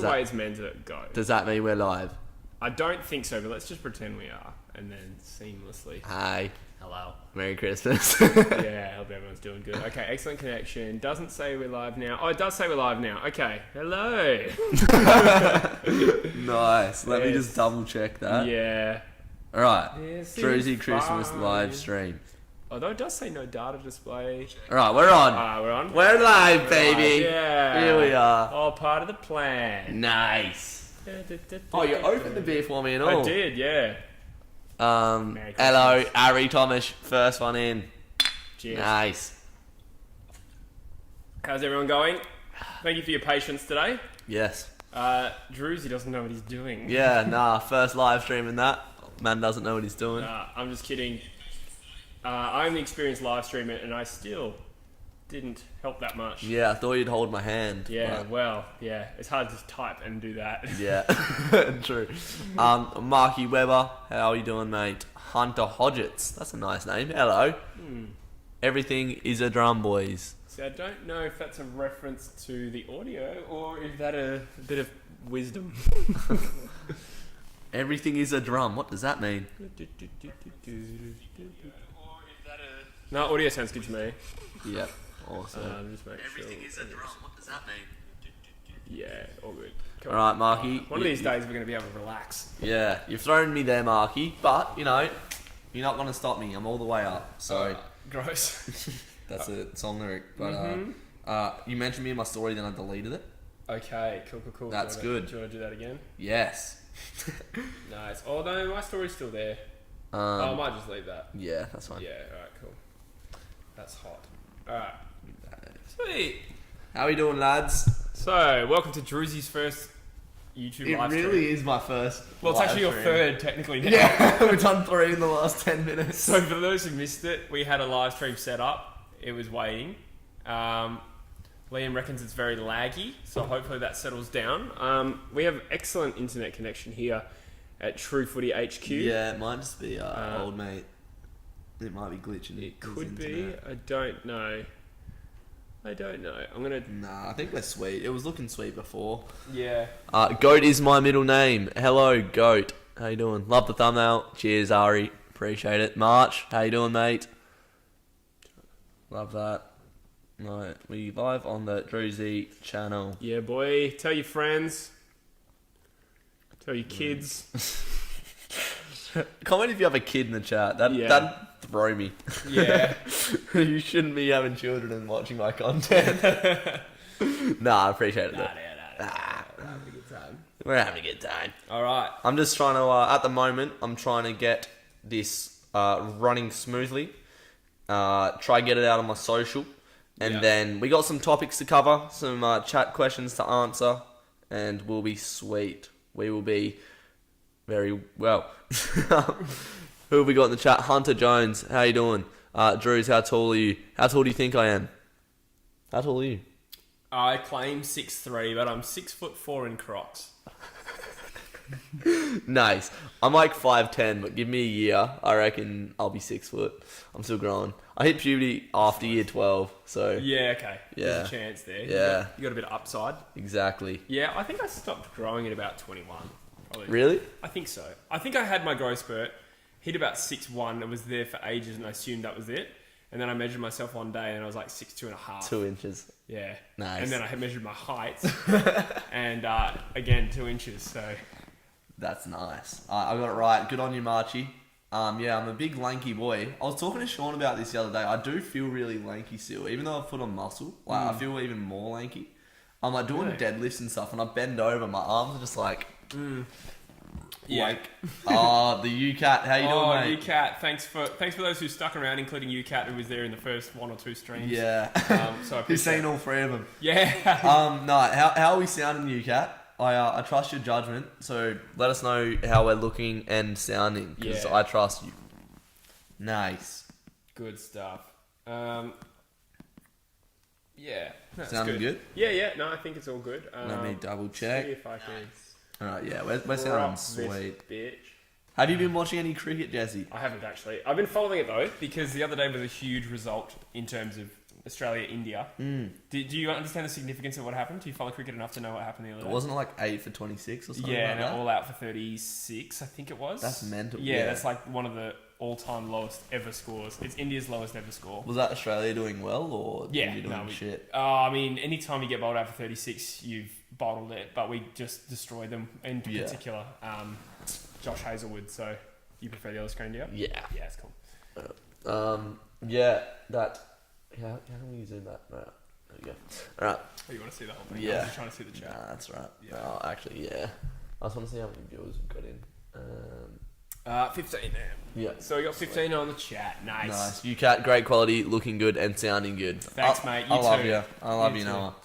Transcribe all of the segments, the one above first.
the way it's meant to go. Does that mean we're live? I don't think so, but let's just pretend we are, and then seamlessly. Hi. Hello. Merry Christmas. Yeah, I hope everyone's doing good. Okay, excellent connection. Doesn't say we're live now. Oh, it does say we're live now. Okay, hello. Nice. Let me just double check that. Yeah. All right. Yes, Drewzy it's Christmas fine. live stream. Although it does say no data display. All right, we're on. We're on. We're live, We're baby. live, yeah. Here we are. All part of the plan. Nice. Oh, you opened the beer for me and all. I did, yeah. Merry Hello, Christmas. Ari Thomas. First one in. Cheers. Nice. How's everyone going? Thank you for your patience today. Yes. Drewzy doesn't know what he's doing. Yeah, nah. First live stream in that. Man doesn't know what he's doing. I'm just kidding. I only experienced live streaming and I still didn't help that much. Yeah, I thought you'd hold my hand. Yeah, but- well, yeah. It's hard to type and do that. Yeah, true. Marky Weber, how are you doing, mate? Hunter Hodgetts, that's a nice name. Hello. Everything is a drum, boys. See, I don't know if that's a reference to the audio or is that a bit of wisdom. Everything is a drum. What does that mean? No, audio sounds good to me. Yep. Awesome. Just make Everything sure. is a drum. What does that mean? Yeah, all good. Come All right, Marky. One of these days we're going to be able to relax. Yeah, you've thrown me there, Marky. But you know, you're not going to stop me. I'm all the way up. So Gross. that's a song lyric. But you mentioned me in my story, then I deleted it. Okay, cool. That's good. Do you want to do that again? Yes. Nice. Oh no, my story's still there. I might just leave that. Yeah, that's fine. Yeah, alright, cool. That's hot. Alright. Sweet. How are we doing, lads? So, welcome to Drewzy's first YouTube It live stream. really is my first. Well, it's live actually your stream. third, technically. Now. Yeah, we've done 3 in the last 10 minutes. So, for those who missed it, we had a live stream set up. It was waiting. Liam reckons it's very laggy, so hopefully that settles down. We have excellent internet connection here at True Footy HQ. Yeah, it might just be old mate. It might be glitching. It could be. I don't know. I'm gonna. Nah, I think we're sweet. It was looking sweet before. Yeah. Goat is my middle name. Hello, Goat. How you doing? Love the thumbnail. Cheers, Ari. Appreciate it. March, how you doing, mate? Love that. Right, we live on the Drewzy channel. Yeah, boy. Tell your friends. Tell your kids. Comment if you have a kid in the chat. That'd throw me. Yeah. You shouldn't be having children and watching my content. Nah, I appreciate it. Nah. We're having a good time. We're having a good time. All right. I'm just trying to, at the moment, I'm trying to get this running smoothly. Try get it out on my social. And then we got some topics to cover, some chat questions to answer, and we'll be sweet. We will be very well. Who have we got in the chat? Hunter Jones, how you doing? Drews, how tall are you? How tall do you think I am? How tall are you? I claim 6'3", but I'm 6'4" in Crocs. Nice. I'm like 5'10", but give me a year. I reckon I'll be 6 foot. I'm still growing. I hit puberty after year 12, so... Yeah, okay. Yeah. There's a chance there. Yeah. You got a bit of upside. Exactly. Yeah, I think I stopped growing at about 21. Probably. Really? I think so. I think I had my growth spurt, hit about 6'1", and was there for ages, and I assumed that was it. And then I measured myself one day, and I was like 6'2.5". 2 inches. Yeah. Nice. And then I had measured my height, and again 2 inches. So. That's nice. I got it right. Good on you, Marchie. Yeah, I'm a big lanky boy. I was talking to Sean about this the other day. I do feel really lanky still, even though I've put on muscle. Like I feel even more lanky. I'm like doing deadlifts and stuff, and I bend over, my arms are just like, Yeah. the UCat. How you doing, mate? UCat. Thanks for those who stuck around, including UCat, who was there in the first 1 or 2 streams. Yeah. So I You've seen appreciate all 3 of them. Yeah. No. How are we sounding, UCat? I trust your judgment, so let us know how we're looking and sounding, because I trust you. Nice. Good stuff. Yeah. That's Sounding good? Yeah. No, I think it's all good. Let me double See check. if I can. Alright, yeah, we're sounding rock sweet. this bitch. Have you been watching any cricket, Jesse? I haven't actually. I've been following it though, because the other day was a huge result in terms of Australia, India. Do you understand the significance of what happened? Do you follow cricket enough to know what happened the other day? Wasn't it like 8 for 26 or something Yeah, like and that? all out for 36, I think it was. That's mental. Yeah, that's like one of the all-time lowest ever scores. It's India's lowest ever score. Was that Australia doing well or India doing shit? I mean, anytime you get bowled out for 36, you've bottled it, but we just destroyed them. In particular, Josh Hazelwood. So you prefer the other screen, do you? Yeah. Yeah, it's cool. How can we zoom that? Right. There we go. Alright. Oh, you want to see the whole thing? Yeah. I'm just trying to see the chat. Nah, that's right. Yeah. Oh, actually, yeah. I just want to see how many viewers we've got in. 15 there. Yeah. So we got 15 on the chat. Nice. UCAT, great quality, looking good and sounding good. Thanks, mate. I love too. you. I love you, too. Noah.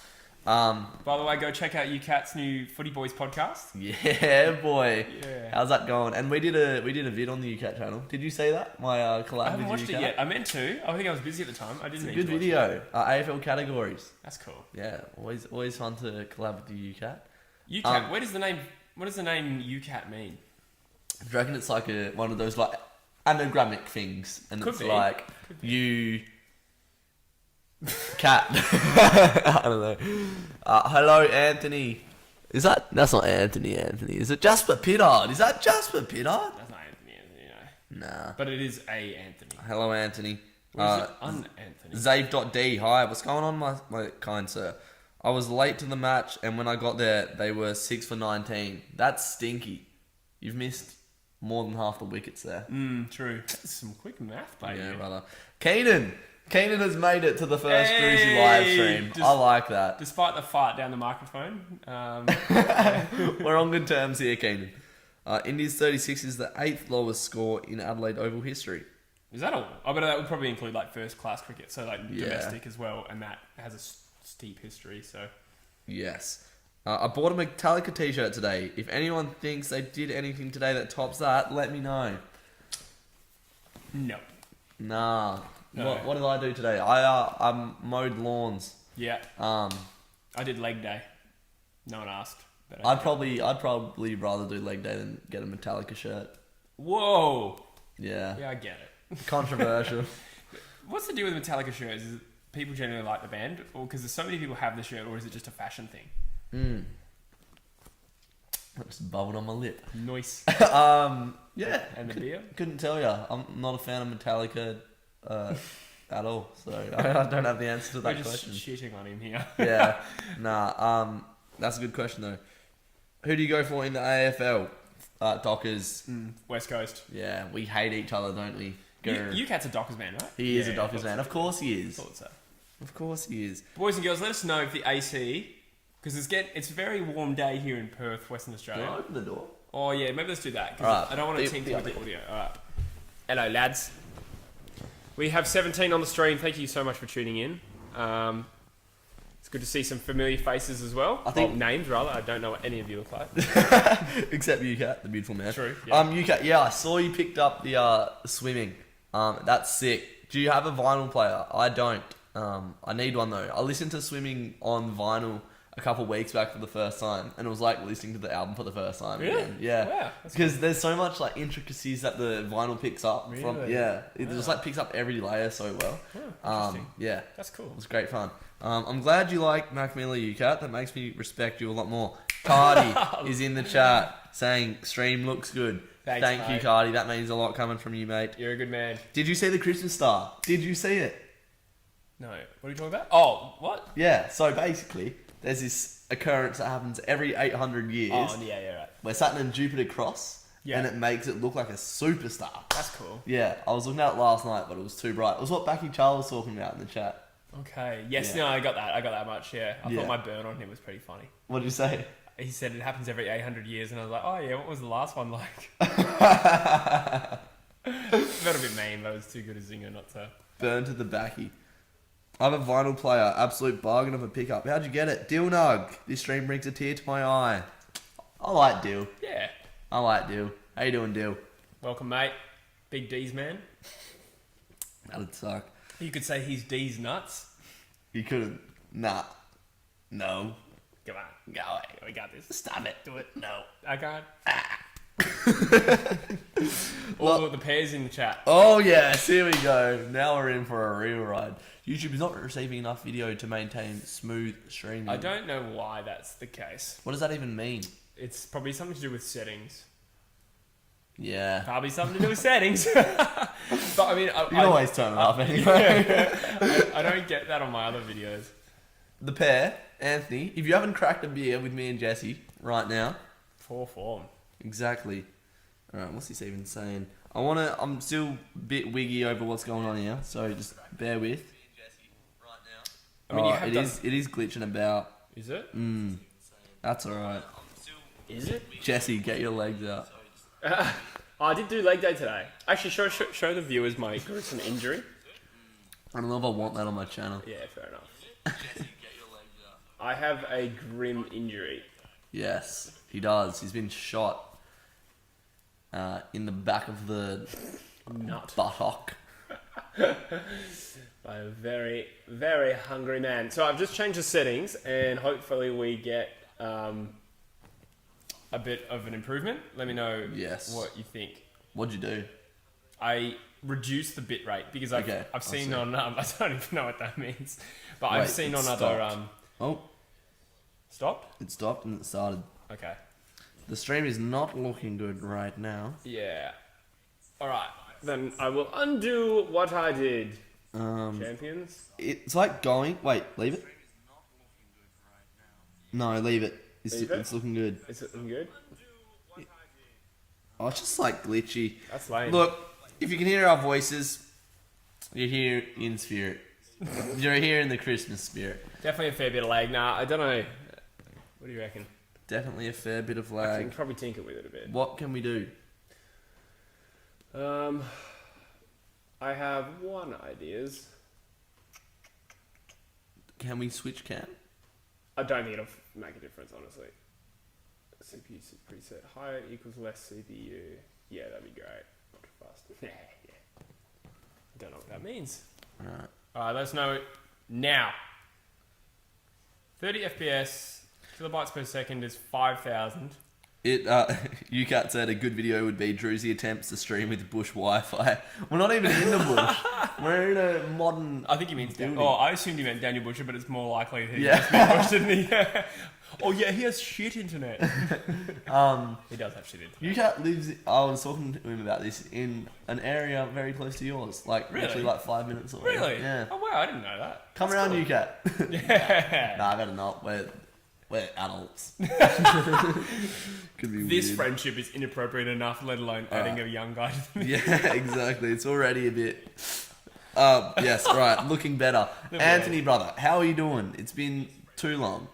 By the way, go check out UCAT's new Footy Boys podcast. Yeah, boy. Yeah. How's that going? And we did a vid on the UCAT channel. Did you see that? My collab I haven't with watched UCAT? it yet. I meant to. I think I was busy at the time. I didn't. It's a need good to watch video. AFL categories. That's cool. Yeah, always fun to collab with the UCAT. UCAT. What does the name UCAT mean? Do you reckon it's like one of those like anagrammic things, and Could it's be. like you cat. I don't know. Hello, Anthony. That's not Anthony? Is it Jasper Pittard? Is that Jasper Pittard? That's not Anthony, no. Nah. But it is a Anthony. Hello, Anthony. Or is it un-Anthony? Zave.d. Hi, what's going on, my kind sir? I was late to the match, and when I got there, they were 6 for 19. That's stinky. You've missed more than half the wickets there. True. That's some quick math, baby. Yeah, brother. Keenan has made it to the first Drewzy live stream. I like that. Despite the fart down the microphone. We're on good terms here, Keenan. India's 36 is the 8th lowest score in Adelaide Oval history. Is that all? I bet that would probably include like first class cricket, so like domestic as well, and that has a steep history. So yes. I bought a Metallica t-shirt today. If anyone thinks they did anything today that tops that, let me know. No. Nah. No. What did I do today? I mowed lawns. Yeah. I did leg day. No one asked. But I'd probably rather do leg day than get a Metallica shirt. Whoa. Yeah. Yeah, I get it. Controversial. What's the deal with Metallica shirts? Is it people generally like the band, or because there's so many people have the shirt, or is it just a fashion thing? That just bubbled on my lip. Nice. Yeah. And the beer? Couldn't tell you. I'm not a fan of Metallica at all, so I don't have the answer to that We're just question. shitting on him here. Yeah. Nah. That's a good question though. Who do you go for in the AFL? Dockers. West Coast. Yeah, we hate each other, don't we? UCAT's a Dockers man, right? He is a Dockers man. Of course he is. Thought so. Of course he is. Boys and girls, let us know if the AC, because it's a very warm day here in Perth, Western Australia. Can I open the door? Oh yeah, maybe let's do that. 'Cause Alright. I don't want to tinker with the audio. Alright. Hello, lads. We have 17 on the stream. Thank you so much for tuning in. It's good to see some familiar faces as well. I think names rather. I don't know what any of you look like. Except UCAT, the beautiful man. True. Yeah. UCAT. Yeah, I saw you picked up the swimming. That's sick. Do you have a vinyl player? I don't. I need one though. I listened to swimming on vinyl a couple of weeks back for the first time, and it was like listening to the album for the first time. Really? Again. Yeah. Wow. Because there's so much like intricacies that the vinyl picks up from. Really? Yeah. It just like picks up every layer so well. Interesting. Yeah. That's cool. It was great fun. I'm glad you like Mac Miller UCAT. That makes me respect you a lot more. Cardi is in the chat saying stream looks good. Thanks, Thank you, mate. Cardi. That means a lot coming from you, mate. You're a good man. Did you see the Christmas star? Did you see it? No. What are you talking about? Oh, what? Yeah. So basically, there's this occurrence that happens every 800 years. Oh, yeah, right. Where Saturn and Jupiter cross, Yeah. and it makes it look like a superstar. That's cool. Yeah, I was looking at it last night, but it was too bright. It was what Becky Charles was talking about in the chat. Okay. Yes. Yeah. No, I got that much. Yeah. I Yeah. thought my burn on him was pretty funny. What did you say? He said it happens every 800 years, and I was like, oh yeah, what was the last one like? Felt a bit mean, but it was too good a zinger not to. Burn to the backy. I have a vinyl player, absolute bargain of a pickup. How'd you get it? Dill Nug. This stream brings a tear to my eye. I like Dill. Yeah. I like Dill. How you doing, Dill? Welcome, mate. Big D's man. That'd suck. You could say he's D's nuts. You couldn't. Nah. No. Come on, go away. We got this. Stop it. Do it. No, I can't. All the pairs in the chat. Oh yes, here we go. Now we're in for a real ride. YouTube is not receiving enough video to maintain smooth streaming. I don't know why that's the case. What does that even mean? It's probably something to do with settings. Yeah. Probably something to do with settings. But I mean, You can always turn it up anyway. I don't get that on my other videos. The pair, Anthony, if you haven't cracked a beer with me and Jesse right now. Poor form. Exactly. Alright, what's this even saying? I'm still a bit wiggy over what's going on here, so just bear with. I mean, it is glitching about. Is it? That's alright. Is it? Jesse, get your legs out. I did do leg day today. Actually, show the viewers my gruesome injury. I don't know if I want that on my channel. Yeah, fair enough. I have a grim injury. Yes, he does. He's been shot in the back of the Nut. buttock. By a very, very hungry man. So I've just changed the settings, and hopefully we get a bit of an improvement. Let me know what you think. What'd you do? I reduced the bit rate because I've seen on I don't even know what that means, but I've seen on other stopped. It stopped and it started. Okay. The stream is not looking good right now. Yeah. All right. Then I will undo what I did. Champions. It's like going. Wait, leave it. No, leave it. It's looking good. Is it looking good? Oh, it's just like glitchy. That's lame. Look, if you can hear our voices, you're here in spirit. You're here in the Christmas spirit. Definitely a fair bit of lag. Nah, I don't know. What do you reckon? Definitely a fair bit of I lag. can probably tinker with it a bit. What can we do? I have one ideas. Can we switch cam? I don't think it'll make a difference, honestly. CPU preset higher equals less CPU. Yeah, that'd be great. Not too fast. Yeah. I don't know what that means. Alright, let us know now. 30 FPS, kilobytes per second is 5,000. UCAT said a good video would be Drewzy attempts to stream with bush Wi-Fi. We're not even in the bush. We're in a modern. I think he means building. I assumed he meant Daniel Butcher, but it's more likely that he just meant Bush, didn't he? Oh yeah, he has shit internet. He does have shit internet. UCAT lives. I was talking to him about this in an area very close to yours, like literally like 5 minutes away. Really? Yeah. Oh wow, I didn't know that. Come around, cool. UCAT. Yeah. Nah, I better not. We're adults. Could be This weird. friendship is inappropriate enough, let alone adding a young guy to the Yeah, exactly. It's already a bit. Yes, right. Looking better. Anthony, brother, how are you doing? It's been too long.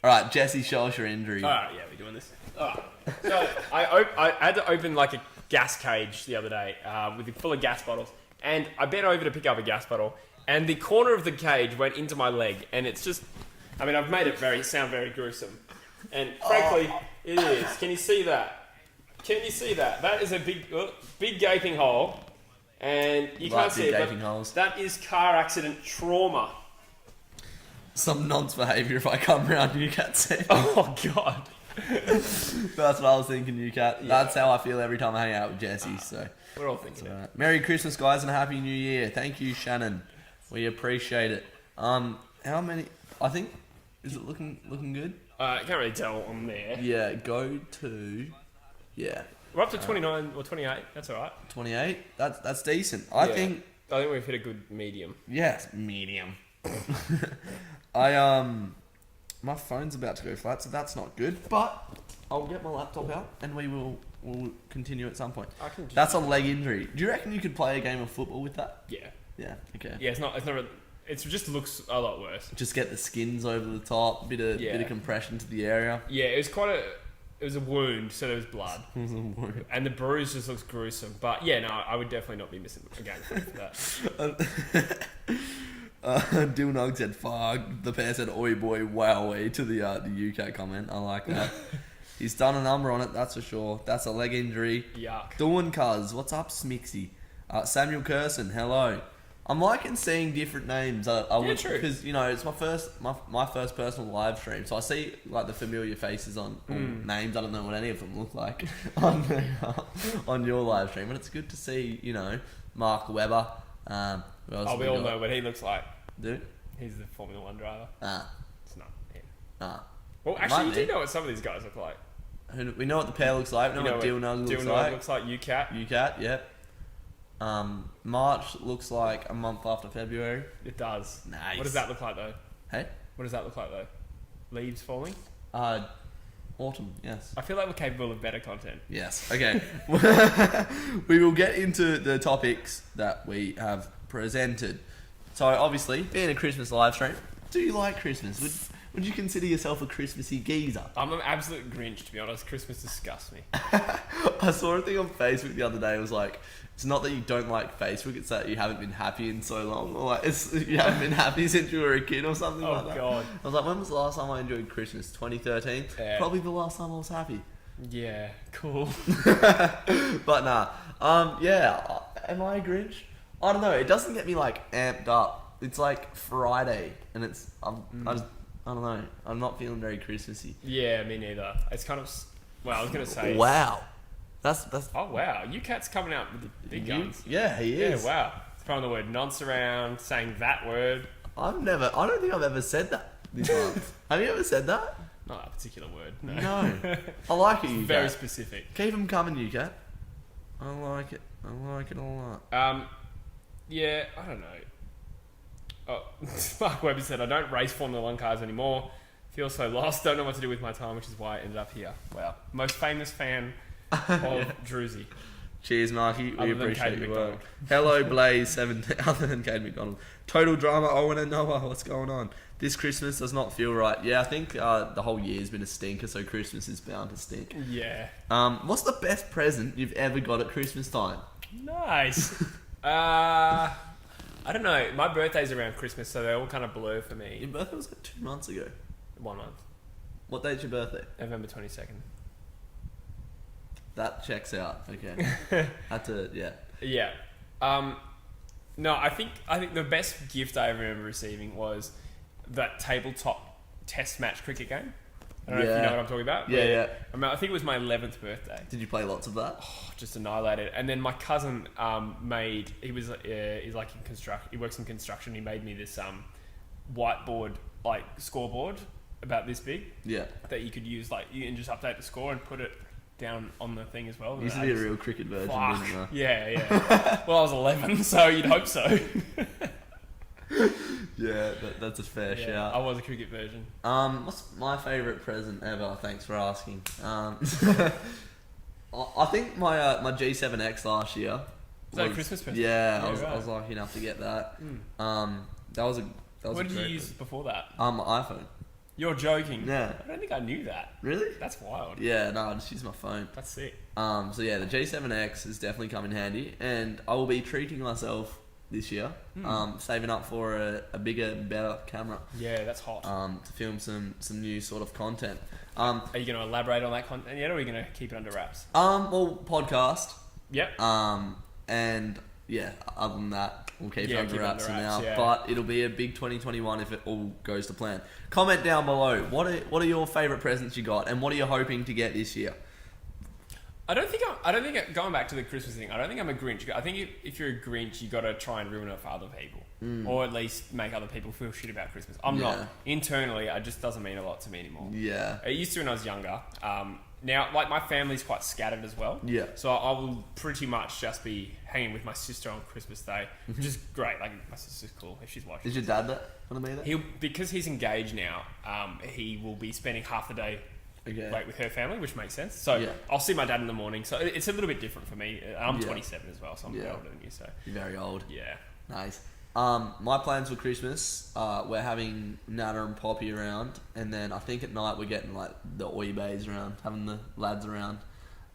All right, Jesse, show us your injury. Alright, yeah, we're doing this. Alright. So, I had to open like a gas cage the other day full of gas bottles. And I bent over to pick up a gas bottle. And the corner of the cage went into my leg. And it's just... I mean, I've made it sound very gruesome. And frankly, it is. Can you see that? Can you see that? That is a big gaping hole. And you can't see it, gaping but holes. that is car accident trauma. Some nonce behaviour if I come around UCAT said. Oh, God. That's what I was thinking, UCAT. That's how I feel every time I hang out with Jesse. So We're all thinking it. right. Merry Christmas, guys, and a Happy New Year. Thank you, Shannon. We appreciate it. How many? I think is it looking good? I can't really tell on there. Yeah. Go to. Yeah. We're up to 29 or 28. That's all right. 28. That's decent. I think we've hit a good medium. yes, medium. My phone's about to go flat, so that's not good. But I'll get my laptop out and we'll continue at some point. That's a leg injury. Do you reckon you could play a game of football with that? Yeah. Yeah. Okay. Yeah, it's not. It just looks a lot worse. Just get the skins over the top, bit of compression to the area. Yeah, it was it was a wound, so there was blood. And the bruise just looks gruesome. But yeah, no, I would definitely not be missing a game for that. Dilnog said "fuck." The pair said "oi boy, wowee" to the UK comment. I like that. He's done a number on it, that's for sure. That's a leg injury. Yuck. Dawn Cuz, what's up, Smixy? Samuel Curson, hello. I'm liking seeing different names. I would, true. because it's my first personal live stream, so I see like the familiar faces on names. I don't know what any of them look like on your live stream, but it's good to see Mark Webber. Who else We have all got? know what he looks like. Dude. He's the Formula One driver. It's not him. Well, actually, you do know what some of these guys look like. We know what the pair looks like. We know what Dilnog looks like. Looks like UCAT. UCAT, yep. March looks like a month after February. It does. Nice. What does that look like though? Hey? What does that look like though? Leaves falling? Autumn, yes. I feel like we're capable of better content. Yes, okay. We will get into the topics that we have presented. So, obviously, being a Christmas live stream, do you like Christmas? Would you consider yourself a Christmassy geezer? I'm an absolute Grinch, to be honest. Christmas disgusts me. I saw a thing on Facebook the other day. It was like, it's not that you don't like Facebook, it's that you haven't been happy in so long. Or like, you haven't been happy since you were a kid or something like that. Oh, God. I was like, when was the last time I enjoyed Christmas? 2013? Yeah. Probably the last time I was happy. Yeah, cool. But nah. Yeah. Am I a Grinch? I don't know. It doesn't get me like amped up. It's like Friday, and I don't know. I'm not feeling very Christmassy. Yeah, me neither. It's kind of... Well, I was going to say... Wow. That's. Oh, wow. UCAT's coming out with the big guns. Yeah, he is. Yeah, wow. Throwing the word nonce around, saying that word. I don't think I've ever said that this month. Have you ever said that? Not that particular word, no. No. I like it, UCAT. Very specific. Keep them coming, UCAT. I like it. I like it a lot. Yeah, I don't know. Oh, Mark Webber said, I don't race Formula 1 cars anymore. Feel so lost. Don't know what to do with my time, which is why I ended up here. Wow. Most famous fan of Drewzy. Cheers, Marky. We Other than appreciate Katie your McDonald. work. Hello, Blaze17. Other than Katie McDonald. Total drama. Owen and Noah. What's going on? This Christmas does not feel right. Yeah, I think the whole year's been a stinker, so Christmas is bound to stink. Yeah. What's the best present you've ever got at Christmas time? Nice. I don't know. My birthday's around Christmas, so they all kind of blur for me. Your birthday was like 2 months ago. 1 month. What date's your birthday? November 22nd. That checks out. Okay. Had to, yeah. Yeah. No, I think the best gift I ever remember receiving was that tabletop test match cricket game. I don't know if you know what I'm talking about. Yeah. I think it was my 11th birthday. Did you play lots of that? Oh, just annihilated. And then my cousin he's like in construction. He works in construction. He made me this whiteboard like scoreboard about this big. Yeah. That you could use you can just update the score and put it down on the thing as well. It used to be a real cricket version, didn't it? Yeah. Well, I was 11, so you'd hope so. Yeah, that's a fair shout. I was a cricket version. What's my favourite present ever? Thanks for asking. I think my G7X last year. Was that a Christmas present? Yeah, Yeah, I was lucky enough to get that. That was What did you use before that? My iPhone. You're joking. Yeah. I don't think I knew that. Really? That's wild. Yeah, no, I just use my phone. That's sick. So yeah, the G7X has definitely come in handy, and I will be treating myself this year, saving up for a bigger, better camera. Yeah, that's hot. To film some new sort of content. Are you going to elaborate on that content yet, or are you going to keep it under wraps? Well, podcast. Yep. And yeah, other than that, we'll keep it under wraps for now. Yeah. But it'll be a big 2021 if it all goes to plan. Comment down below. What are your favourite presents you got, and what are you hoping to get this year? I don't think going back to the Christmas thing, I don't think I'm a Grinch. I think if you're a Grinch, you got to try and ruin it for other people, or at least make other people feel shit about Christmas. I'm not. Internally, it just doesn't mean a lot to me anymore. Yeah. It used to when I was younger. Now, my family's quite scattered as well. Yeah. So I will pretty much just be hanging with my sister on Christmas Day, which is great. Like, my sister's cool if she's watching. Is your dad gonna be there? Because he's engaged now, he will be spending half the day with her family, which makes sense. So I'll see my dad in the morning. So it's a little bit different for me. I'm 27 as well, so I'm a bit older than you. So you're very old. Yeah. Nice. My plans for Christmas, we're having Nana and Poppy around, and then I think at night we're getting like the Oi Bays around, having the lads around.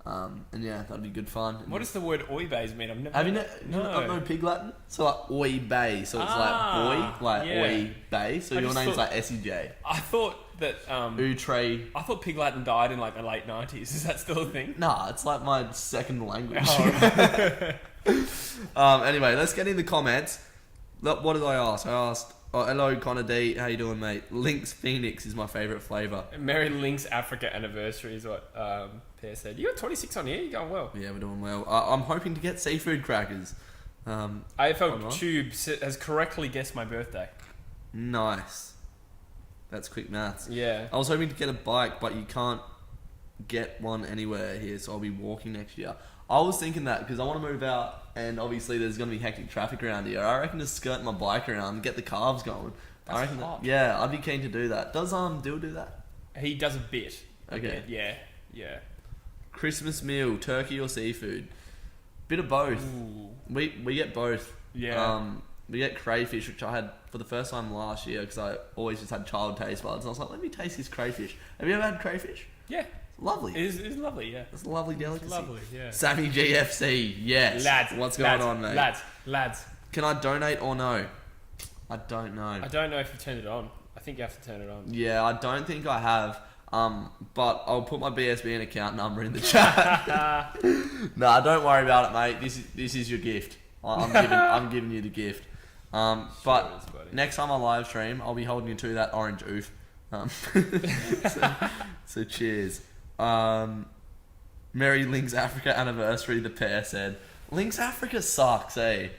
And yeah, that'd be good fun. What does the word Oi Bays mean? I've never. Have you no Pig Latin? So like Oi Bay, so it's like boy, Oi Bay. So your name's like SEJ. I thought that Utre. I thought Pig Latin died in like the late 90s. Is that still a thing? Nah, it's like my second language. Oh. Anyway, let's get in the comments. What did I ask? I asked, oh, hello, Connor D. How you doing, mate? Lynx Phoenix is my favourite flavour. Merry Lynx Africa anniversary is what Pear said. You got 26 on here. You're going well. Yeah, we're doing well. I'm hoping to get seafood crackers. AFL Tube has correctly guessed my birthday. Nice. That's quick maths. Yeah. I was hoping to get a bike, but you can't get one anywhere here, so I'll be walking next year. I was thinking that because I want to move out, and obviously there's going to be hectic traffic around here. I reckon just skirt my bike around and get the calves going. That's I reckon hot. yeah, I'd be keen to do that. Does Dill do that? He does a bit. Okay. Yeah. Christmas meal, turkey or seafood? Bit of both. Ooh. We get both. Yeah. We get crayfish, which I had for the first time last year because I always just had child taste buds. And I was like, let me taste this crayfish. Have you ever had crayfish? Yeah. Lovely. It is lovely, yeah. It's a lovely delicacy. It's lovely, yeah. Sammy GFC, yes. Lads. What's going on, mate? Lads. Can I donate or no? I don't know. I don't know if you turned it on. I think you have to turn it on. Yeah, I don't think I have. But I'll put my BSBN account number in the chat. Nah, don't worry about it, mate. This is your gift. I'm giving you the gift. But next time I live stream, I'll be holding you to that orange oof. So cheers. Merry Lynx Africa anniversary, the pair said. Lynx Africa sucks, eh?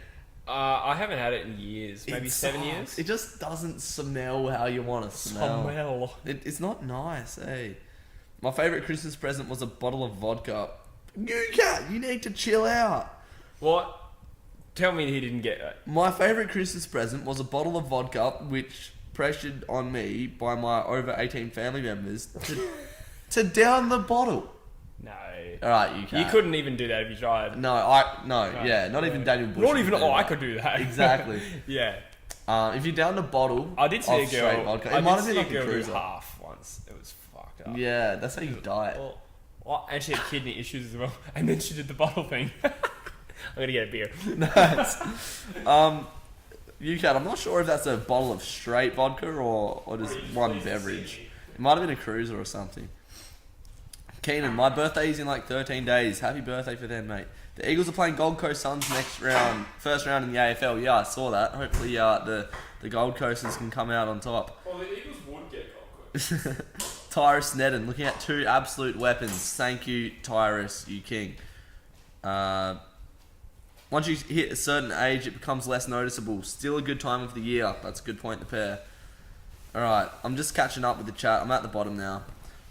I haven't had it in years. Maybe 7 years. It just doesn't smell how you want to smell. It's not nice, eh? My favourite Christmas present was a bottle of vodka. You need to chill out. What? Tell me he didn't get it. My favourite Christmas present was a bottle of vodka, which pressured on me by my over 18 family members to down the bottle. No. Alright, you can't. You couldn't even do that if you tried. Not even Daniel Bush. Not even, I could do that. Exactly. Yeah. If you down the bottle, I did see a girl. Vodka, I it might did have been see like a girl do cruiser. half once. It was fucked up. Yeah, that's how you diet. Well, and she had kidney issues as well. And then she did the bottle thing. I'm gonna get a beer. Nice. UCAT, I'm not sure if that's a bottle of straight vodka or just one beverage. It might have been a cruiser or something. Keenan, my birthday is in like 13 days. Happy birthday for them, mate. The Eagles are playing Gold Coast Suns next round, first round in the AFL. Yeah, I saw that. Hopefully, the Gold Coasters can come out on top. Well, the Eagles would get Gold Coast. Tyrus Nedden, looking at two absolute weapons. Thank you, Tyrus, you king. Once you hit a certain age, it becomes less noticeable. Still a good time of the year. That's a good point to pair. Alright, I'm just catching up with the chat. I'm at the bottom now.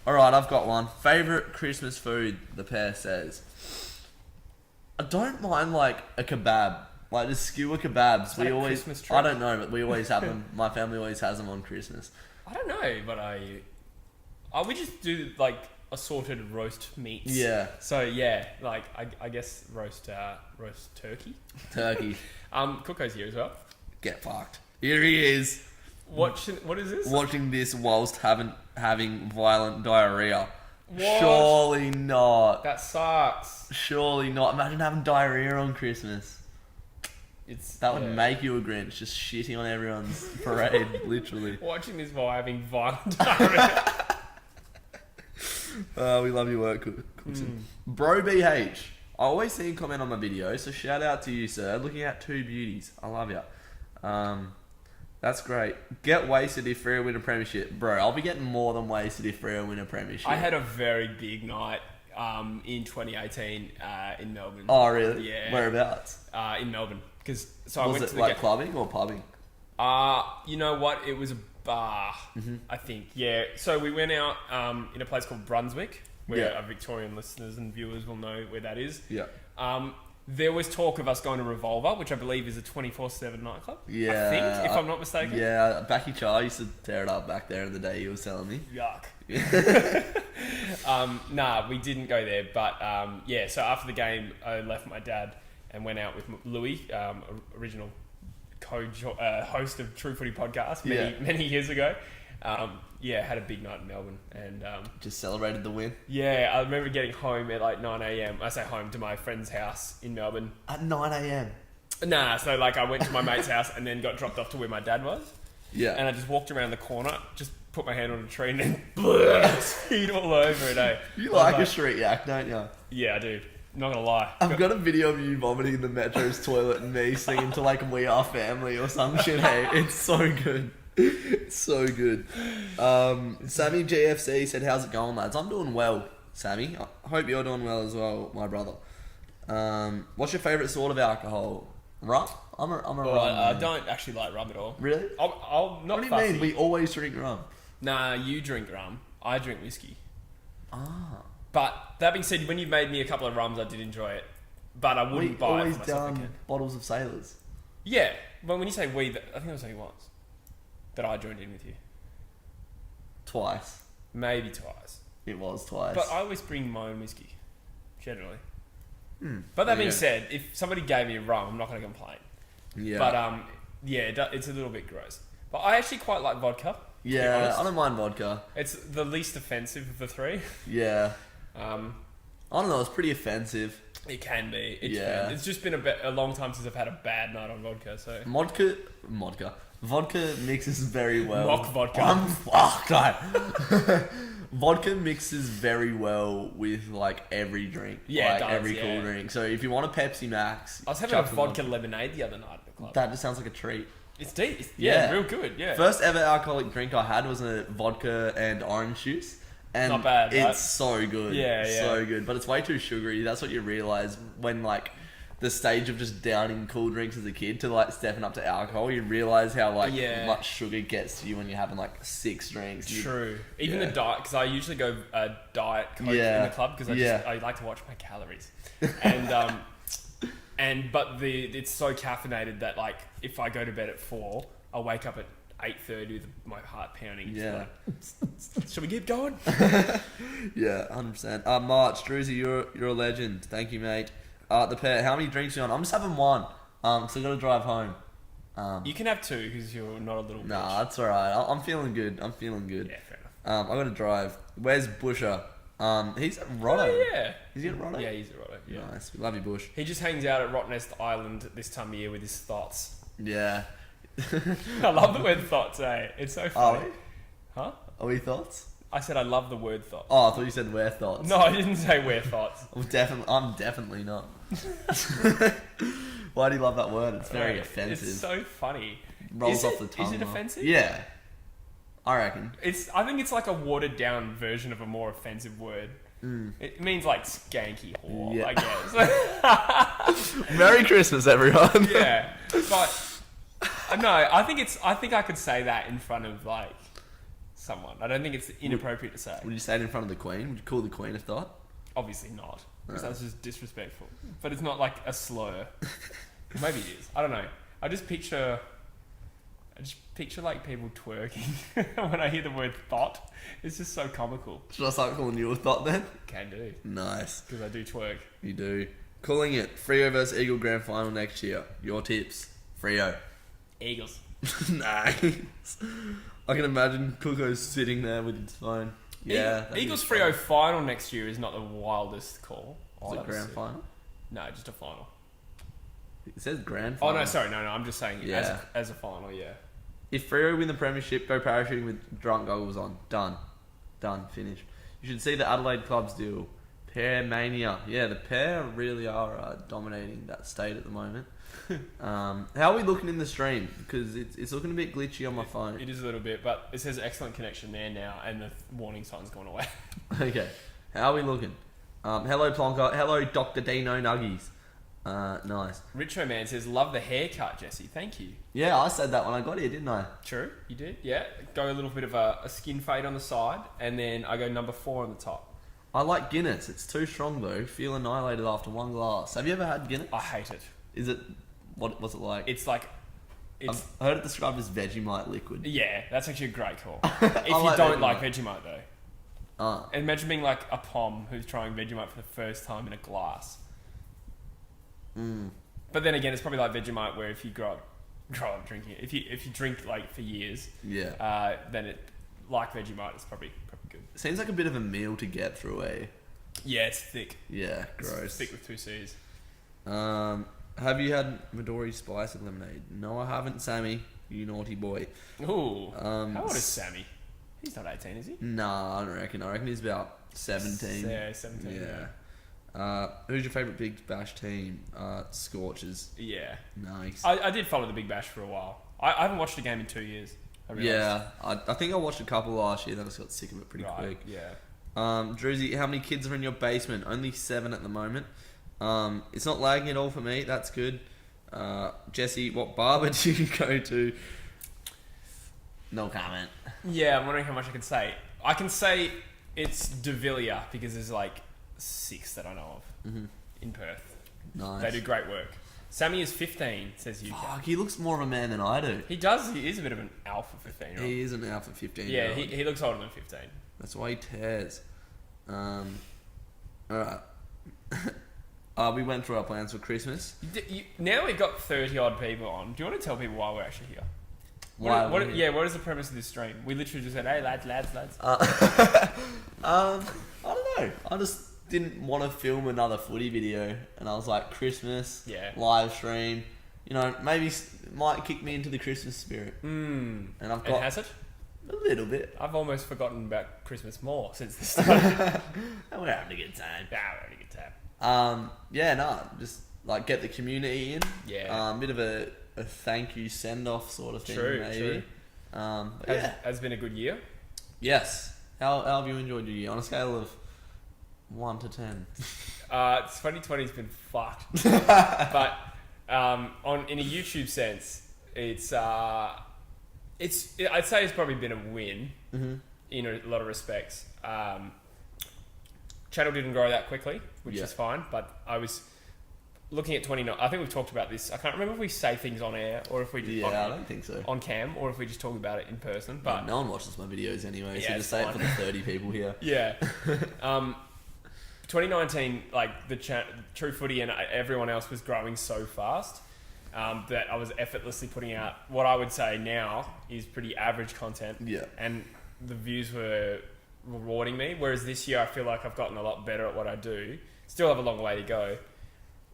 Alright, I've got one. Favourite Christmas food, the pair says. I don't mind like a kebab. Like the skewer kebabs. We always, Christmas treat? I don't know, but we always have them. My family always has them on Christmas. I don't know, but we just do like assorted roast meats. Yeah. So yeah, like I guess roast turkey. Turkey. Coco's here as well. Get fucked. Here he is. What is this? Watching this whilst having violent diarrhea. What? Surely not. That sucks. Surely not. Imagine having diarrhea on Christmas. That would yeah. make you a Grinch, just shitting on everyone's parade, literally. Watching this while having violent diarrhea. We love your work, Cookson. Bro BH. I always see you comment on my videos, so shout out to you, sir. Looking at two beauties. I love ya. That's great. Get wasted if Freo win a premiership. Bro, I'll be getting more than wasted if Freo win a premiership. I had a very big night in 2018 in Melbourne. Oh, really? Yeah. Whereabouts? In Melbourne. I Was went it to the like clubbing or pubbing? You know what? It was a bar, I think. Yeah. So we went out in a place called Brunswick, where our Victorian listeners and viewers will know where that is. Yeah. There was talk of us going to Revolver, which I believe is a 24/7 nightclub. Yeah. I think, if I'm not mistaken. Yeah, Backy Char used to tear it up back there in the day, he was telling me. Yuck. Nah, we didn't go there. But yeah, so after the game, I left my dad and went out with Louis, original host of True Footy podcast many years ago. Yeah, had a big night in Melbourne and just celebrated the win. Yeah, I remember getting home at like 9 a.m. I say home to my friend's house in Melbourne. At 9 a.m. Nah, so like I went to my mate's house and then got dropped off to where my dad was. Yeah. And I just walked around the corner, just put my hand on a tree and then spewed all over it, eh? You like a street yak, don't you? Yeah, I do. Not gonna lie. I've got a video of you vomiting in the Metro's toilet and me singing to like We Are Family or some shit, hey. It's so good. It's so good. Sammy GFC said, how's it going, lads? I'm doing well, Sammy. I hope you're doing well as well, my brother. What's your favourite sort of alcohol? Rum? I'm a rum I man. don't actually like rum at all. Really? I'll not What do you fussy. mean? We always drink rum. Nah, you drink rum. I drink whiskey. Ah. But that being said, when you made me a couple of rums, I did enjoy it. But I wouldn't We buy it always for myself done again. bottles of Sailors. Yeah, but when you say we, I think it was only once that I joined in with you. Twice. Maybe twice. It was twice. But I always bring my own whiskey, generally. Hmm. But that being Yeah. said, if somebody gave me a rum, I'm not going to complain. Yeah. But yeah, it's a little bit gross. But I actually quite like vodka. to be Yeah, honest. I don't mind vodka. It's the least offensive of the three. Yeah. Um, I don't know, it's pretty offensive. it can be. It Yeah. can. It's just been a long time since I've had a bad night on vodka. So Vodka mixes very well. Mock vodka. I'm fucked. Vodka mixes very well with like every drink. Yeah, it like does, every yeah. cool drink. So if you want a Pepsi Max, I was having a chuck some vodka lemonade the other night at the club. That just sounds like a treat. It's deep. Yeah. Real good. Yeah. First ever alcoholic drink I had was a vodka and orange juice. And Not bad, it's right? so good. Yeah, yeah. So good. But it's way too sugary. That's what you realise when like the stage of just downing cool drinks as a kid to like stepping up to alcohol, you realise how like Yeah. much sugar gets to you when you're having like 6 drinks. True. Even Yeah. the diet, because I usually go diet Coke Yeah. in the club because Yeah. I like to watch my calories, but it's so caffeinated that like if I go to bed at 4, I'll wake up at 8:30 with my heart pounding. It's Yeah. like, shall we keep going? Yeah, 100%. March, Drewzy, you're a legend. Thank you, mate. The pair, how many drinks are you on? I'm just having one. So I gotta drive home. You can have 2 because you're not a little. Nah, bitch. that's alright. I'm feeling good. I'm feeling good. Yeah, fair enough. I gotta drive. Where's Busher? He's at Roto. Oh, yeah. Is he at Roto? Yeah, he's a Roto. Yeah. Nice. We love you, Bush. He just hangs out at Rottnest Island this time of year with his thoughts. Yeah. I love the word thoughts, eh? It's so funny. Huh? Are we thoughts? I said I love the word thoughts. Oh, I thought you said we're thoughts. No, I didn't say we're thoughts. I'm definitely not. Why do you love that word? It's very offensive. It's so funny. Rolls Is off it- the tongue. Is it though. offensive? Yeah. I reckon. I think it's like a watered down version of a more offensive word. It means like skanky whore, Yeah. I guess. Merry Christmas, everyone. Yeah, but no, I think I could say that in front of like someone. I don't think it's inappropriate to say. Would you say it in front of the Queen? Would you call the Queen a thought? Obviously not, because No. that's just disrespectful. But it's not like a slur. Maybe it is. I don't know. I just picture like people twerking when I hear the word thought. It's just so comical. Should I start calling you a thought then? Can do, Nice. because I do twerk. You do. Calling it Freo vs Eagle Grand Final next year. Your tips. Freo. Eagles. Nice. I can imagine Kuko's sitting there with his phone. Yeah. that'd be Eagles fun. Freo final next year is not the wildest call. Is it grand final? No, just a final. It says grand Oh final. no, sorry, no, I'm just saying Yeah. as a final, yeah. If Freo win the premiership, go parachuting with drunk goggles on. Done. Finish. You should see the Adelaide clubs deal. Pair mania. Yeah, the pair really are dominating that state at the moment. How are we looking in the stream? Because it's looking a bit glitchy on my phone. It is a little bit, but it says excellent connection there now, and the warning sign's gone away. Okay. How are we looking? Hello, Plonker. Hello, Dr. Dino Nuggies. Nice. Richo Man says, love the haircut, Jesse. Thank you. Yeah, I said that when I got here, didn't I? True, you did. Yeah, go a little bit of a skin fade on the side, and then I go number 4 on the top. I like Guinness. It's too strong though. Feel annihilated after one glass. Have you ever had Guinness? I hate it. Is it? What's it like? It's like, it's I've heard it described as Vegemite liquid. yeah, that's actually a great call. If you like don't Vegemite. like Vegemite though. Ah. Imagine being like a pom who's trying Vegemite for the first time in a glass. But then again, it's probably like Vegemite where if you grow up drinking it, if you drink like for years, Yeah. then it like Vegemite is probably good. Seems like a bit of a meal to get through, eh? Yeah, it's thick. Yeah, It's gross. thick with 2 C's. Have you had Midori spicy lemonade? No, I haven't, Sammy. You naughty boy. Ooh. How How old is Sammy? He's not 18, is he? Nah, I don't reckon. I reckon he's about 17. Yeah, 17. Yeah. Who's your favourite Big Bash team? Scorchers. Yeah. Nice. I did follow the Big Bash for a while. I haven't watched a game in 2 years. Yeah, I think I watched a couple last year, then I just got sick of it pretty quick. Yeah. Drewzy, how many kids are in your basement? Only 7 at the moment. It's not lagging at all for me. That's good. Jesse, what barber do you go to? No comment. Yeah, I'm wondering how much I can say. I can say it's De Villiers because there's like 6 that I know of in Perth. Nice. They do great work. Sammy is 15, says UK. Fuck, he looks more of a man than I do. He does. He is a bit of an alpha 15. Right? He is an alpha 15. Yeah, he looks older than 15. That's why he tears. Alright. We went through our plans for Christmas. Now we've got 30 odd people on. Do you want to tell people why we're actually here? What is the premise of this stream? We literally just said, hey, lads. I don't know. I just didn't want to film another footy video. And I was like, Christmas, live stream. You know, maybe might kick me into the Christmas spirit. And I've got... And has it? A little bit. I've almost forgotten about Christmas more since this started. We're having a good time. We're having a good time. Just like get the community in. Yeah. Bit of a thank you send off sort of thing. Maybe. Has been a good year. Yes. How have you enjoyed your year on a scale of 1 to 10? 2020's been fucked. But in a YouTube sense, I'd say it's probably been a win in a lot of respects. Channel didn't grow that quickly, which is fine, but I was looking at 29. I think we've talked about this. I can't remember if we say things on air or if we just I don't think so. On cam or if we just talk about it in person. But no one watches my videos anyway, so just say it for the 30 people here. Yeah. 2019, like the True Footy and everyone else was growing so fast. That I was effortlessly putting out what I would say now is pretty average content. Yeah. And the views were rewarding me. Whereas this year I feel like I've gotten a lot better at what I do. Still have a long way to go.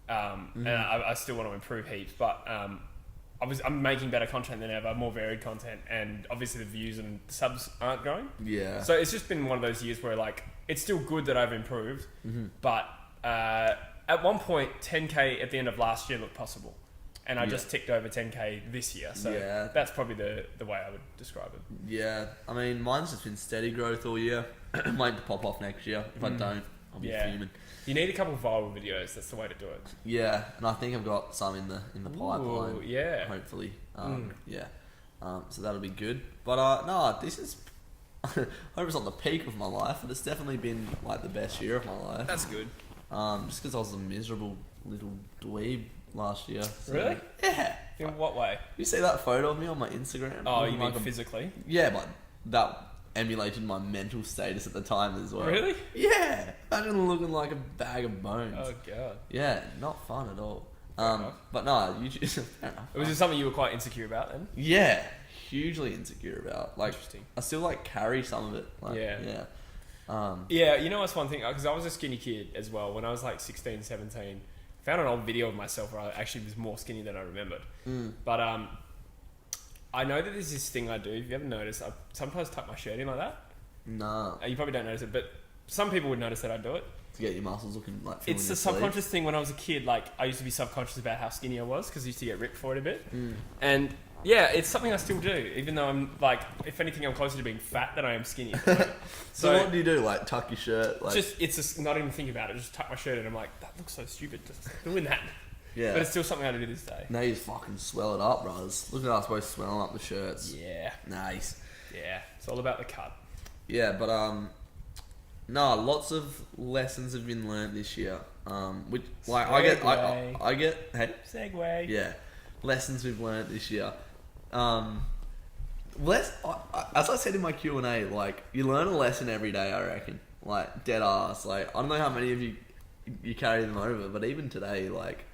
And I still want to improve heaps. But I'm making better content than ever, more varied content. And obviously the views and subs aren't growing. Yeah. So it's just been one of those years where like it's still good that I've improved. But at one point, 10K at the end of last year looked possible. And I just ticked over 10K this year. So that's probably the way I would describe it. Yeah. I mean, mine's just been steady growth all year. I'm waiting to pop off next year. If I don't, I'll be fuming. You need a couple of viral videos. That's the way to do it. Yeah. And I think I've got some in the pipeline. Ooh, yeah. Hopefully. So that'll be good. But no, this is... I hope it's not the peak of my life, but it's definitely been like the best year of my life. That's good. Just because I was a miserable little dweeb last year. So. Really? Yeah. In what way? You see that photo of me on my Instagram? Oh, you mean physically? Yeah, but that emulated my mental status at the time as well. Really? Yeah. Imagine looking like a bag of bones. Oh, God. Yeah, not fun at all. But no, you just... Was it something you were quite insecure about then? Yeah. Hugely insecure about. Like, interesting. I still like carry some of it. Like, yeah, you know what's one thing? Because I was a skinny kid as well. When I was like 16, 17... found an old video of myself where I actually was more skinny than I remembered. But I know that there's this thing I do. If you ever noticed, I sometimes tuck my shirt in like that. No. You probably don't notice it, but some people would notice that I do it. To get your muscles looking like... It's a subconscious thing. When I was a kid, like I used to be subconscious about how skinny I was because I used to get ripped for it a bit. And yeah, it's something I still do, even though I'm like, if anything, I'm closer to being fat than I am skinny. So what do you do? Like tuck your shirt? Like... Not even think about it. Just tuck my shirt in. I'm like, that looks so stupid just doing that. Yeah. But it's still something I do this day. Now you fucking swell it up, brothers. Look at us both swelling up the shirts. Yeah. Nice. Yeah. It's all about the cut. Yeah, but no, lots of lessons have been learned this year. Which like I get hey segue. Yeah, lessons we've learned this year. As I said in my Q&A, like you learn a lesson every day. I reckon, like dead ass. Like I don't know how many of you carry them over, but even today, like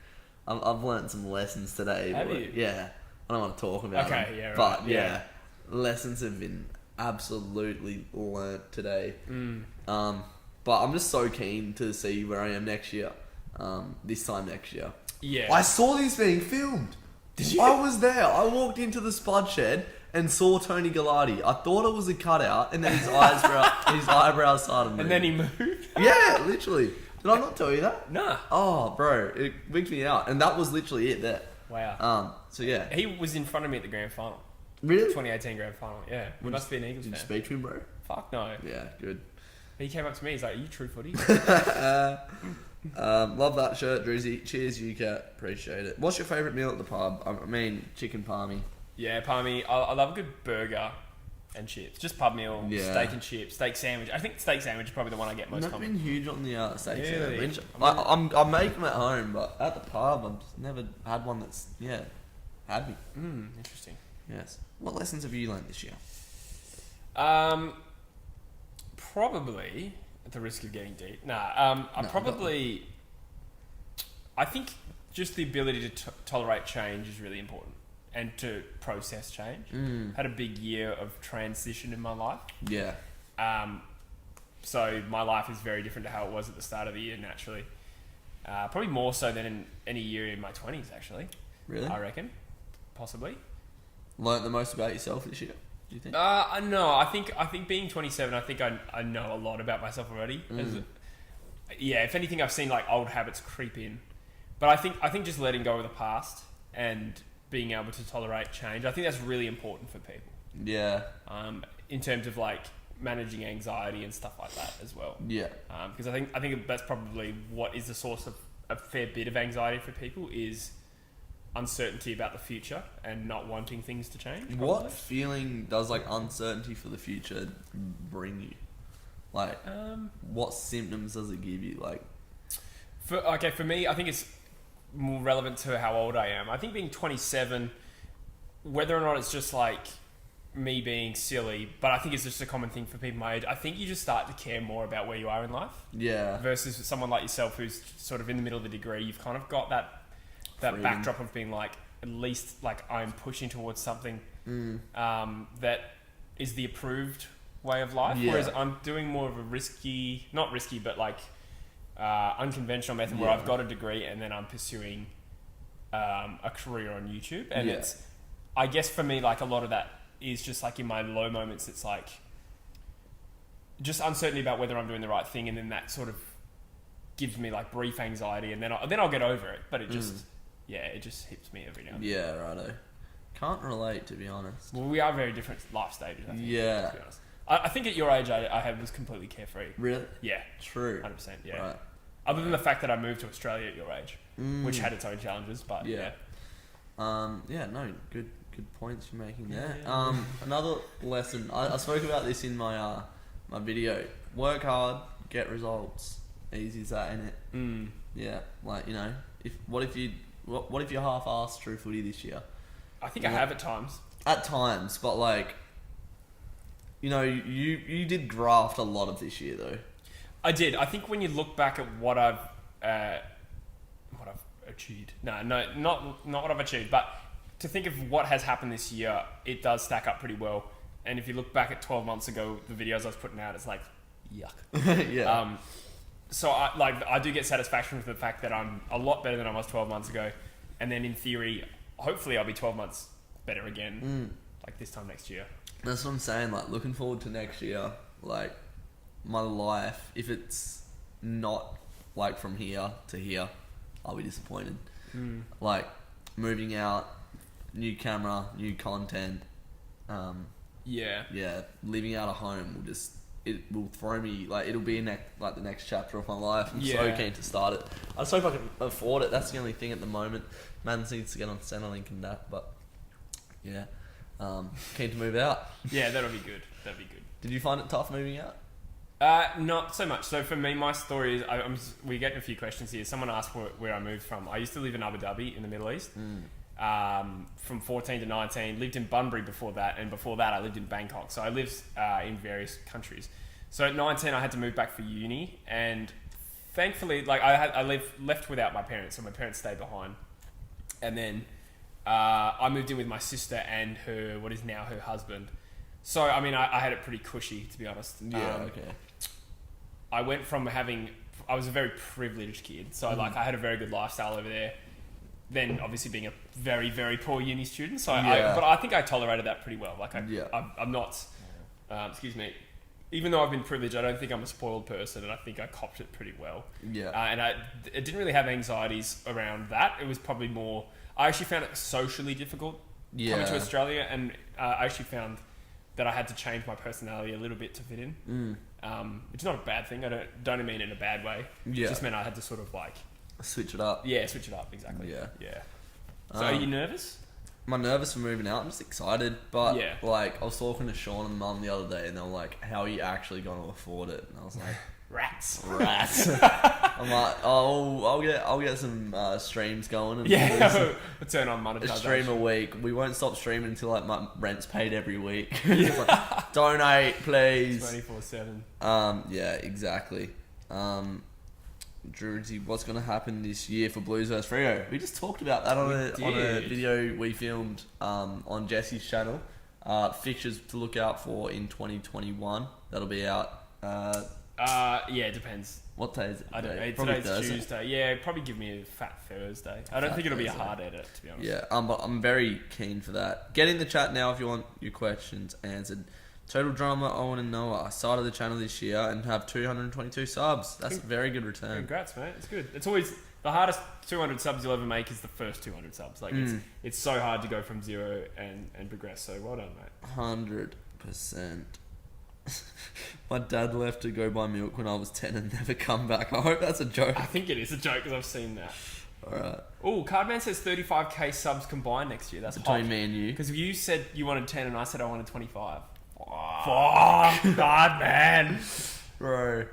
I've learned some lessons today. Have you? Yeah, I don't want to talk about them. Okay, yeah, right. But yeah, lessons have been absolutely learnt today. But I'm just so keen to see where I am next year. This time next year. Yeah. I saw this being filmed. Did you? I was there. I walked into the spud shed and saw Tony Gallardi. I thought it was a cutout, and then his eyebrows started moving. And then he moved. Yeah, literally. Did I not tell you that? Nah. Oh, bro, it wigged me out, and that was literally it there. Wow. So yeah. He was in front of me at the grand final. Really? 2018 grand final. Yeah. We must be an Eagles Did you fan. speak to him, bro? Fuck no. Yeah, good. He came up to me. He's like, "Are you true footy?" Love that shirt, Drewzy. Cheers, you cat. Appreciate it. What's your favourite meal at the pub? I mean, chicken palmy. Yeah, palmy. I love a good burger and chips. Just pub meal, Yeah. steak and chips, steak sandwich. I think steak sandwich is probably the one I get most I've never common. been huge on the steak Really? sandwich. I make them at home, but at the pub, I've just never had one that's had me. Interesting. Yes. What lessons have you learned this year? Probably at the risk of getting deep. I think just the ability to tolerate change is really important, and to process change. Had a big year of transition in my life. Yeah. So my life is very different to how it was at the start of the year, naturally. Probably more so than in any year in my 20s, actually. Really? I reckon. Possibly. Learned the most about yourself this year, do you think? No, I think being 27, I think I know a lot about myself already. If anything, I've seen like old habits creep in. But I think just letting go of the past and being able to tolerate change, I think that's really important for people. Yeah. In terms of like managing anxiety and stuff like that as well. Yeah. Because I think that's probably what is the source of a fair bit of anxiety for people is uncertainty about the future and not wanting things to change. Probably. What feeling does like uncertainty for the future bring you? Like, what symptoms does it give you? Like, for me, I think it's more relevant to how old I am. I think being 27, whether or not it's just like me being silly, but I think it's just a common thing for people my age. I think you just start to care more about where you are in life. Yeah. Versus someone like yourself who's sort of in the middle of the degree. You've kind of got that backdrop of being like, at least like I'm pushing towards something that is the approved way of life. Yeah. Whereas I'm doing more of a not risky, but like unconventional method where I've got a degree and then I'm pursuing a career on YouTube. And it's, I guess for me, like a lot of that is just like in my low moments, it's like just uncertainty about whether I'm doing the right thing. And then that sort of gives me like brief anxiety and then I'll get over it. But it just, it just hits me every now and then. Yeah, righto. Can't relate, to be honest. Well, we are very different life stages, I think. Yeah. To be honest. I think at your age, I was completely carefree. Really? Yeah. True. 100%, yeah. Right. Other than the fact that I moved to Australia at your age, which had its own challenges, but yeah. Good points you're making there. Yeah. Another lesson, I spoke about this in my my video. Work hard, get results. Easy as that, innit? Yeah, like, you know, what if you're half-assed true footy this year? I think I have at times. At times, but like, you know, you did graft a lot of this year though. I did. I think when you look back at what I've achieved. No, not what I've achieved, but to think of what has happened this year, it does stack up pretty well. And if you look back at 12 months ago, the videos I was putting out, it's like, yuck. Yeah. So I do get satisfaction with the fact that I'm a lot better than I was 12 months ago. And then in theory, hopefully I'll be 12 months better again, like this time next year. That's what I'm saying, like, looking forward to next year. Like, my life, if it's not like from here to here, I'll be disappointed. Like, moving out, new camera, new content, living out of home it will throw me, like, it'll be like the next chapter of my life. I'm so keen to start it. I just hope I can afford it. That's the only thing at the moment. Man needs to get on Centrelink and that, but yeah, keen to move out. Yeah, that'll be good. Did you find it tough moving out? Not so much. So for me, my story is, we're getting a few questions here. Someone asked where I moved from. I used to live in Abu Dhabi in the Middle East. From 14 to 19, lived in Bunbury before that, and before that I lived in Bangkok. So I lived in various countries. So at 19 I had to move back for uni, and thankfully, like, I left without my parents, so my parents stayed behind. And then I moved in with my sister and what is now her husband. So I mean, I had it pretty cushy, to be honest. Okay. I went from I was a very privileged kid, so like I had a very good lifestyle over there. then obviously being a very, very poor uni student. So Yeah. but I think I tolerated that pretty well. Like Yeah. I'm not, excuse me, even though I've been privileged, I don't think I'm a spoiled person, and I think I copped it pretty well. Yeah. And I didn't really have anxieties around that. It was probably more, I actually found it socially difficult coming to Australia, and I actually found that I had to change my personality a little bit to fit in. It's not a bad thing. I don't mean it in a bad way. Yeah. It just meant I had to sort of like... Switch it up. Yeah, switch it up, exactly. Yeah. Yeah. So are you nervous? I'm nervous for moving out. I'm just excited. But, Yeah. like, I was talking to Sean and Mum the other day, and they were like, how are you actually going to afford it? And I was like... Rats. I'm like, I'll get some streams going. And Yeah, we'll turn on a monetization. stream a week. We won't stop streaming until like my rent's paid every week. It's like, donate, please. 24/7. Yeah, exactly. Drewzy, what's gonna happen this year for Blues vs Freo? We just talked about that on a video we filmed on Jesse's channel. Fixtures to look out for in 2021. That'll be out. Yeah, it depends. What day is it? I don't know. Probably Today's Thursday. Tuesday. Yeah, probably give me a fat Thursday. I don't think it'll be a hard edit, to be honest. Yeah, I'm very keen for that. Get in the chat now if you want your questions answered. Total Drama, Owen and Noah. I started the channel this year and have 222 subs. That's a very good return. Congrats, mate. It's good. It's always the hardest 200 subs you'll ever make is the first 200 subs. Like it's so hard to go from zero and progress. So well done, mate. 100%. My dad left to go buy milk when I was 10 and never come back. I hope that's a joke. I think it is a joke because I've seen that. Alright. Oh, Cardman says 35k subs combined next year. That's Between me and you. Because you said you wanted 10 and I said I wanted 25. Fuck, God, man. Bro.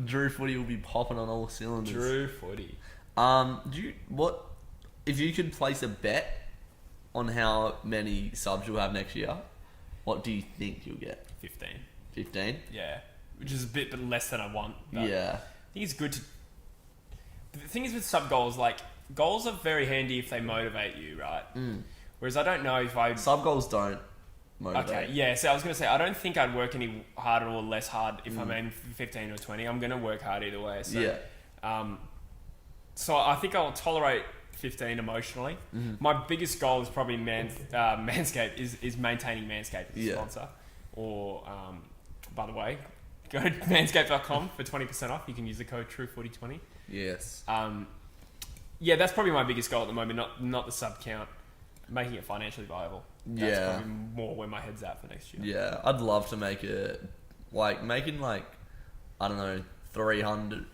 Drew Footy will be popping on all cylinders. Drew Footy. If you could place a bet on how many subs you'll have next year, what do you think you'll get? 15. 15? Yeah. Which is a bit less than I want. But Yeah. I think it's good to... The thing is with sub goals, like, goals are very handy if they motivate you, right? Whereas I don't know if I... Sub goals don't motivate. Okay, yeah, so I was going to say, I don't think I'd work any harder or less hard if I'm aiming for 15 or 20. I'm going to work hard either way. So, Yeah. So I think I'll tolerate 15 emotionally. My biggest goal is probably Manscaped, is maintaining Manscaped as a sponsor. Or, by the way, go to manscaped.com for 20% off. You can use the code TRUE4020. Yes. Yeah, that's probably my biggest goal at the moment, not the sub count. Making it financially viable. That's probably more where my head's at for next year. Yeah, I'd love to make it, making I don't know, 300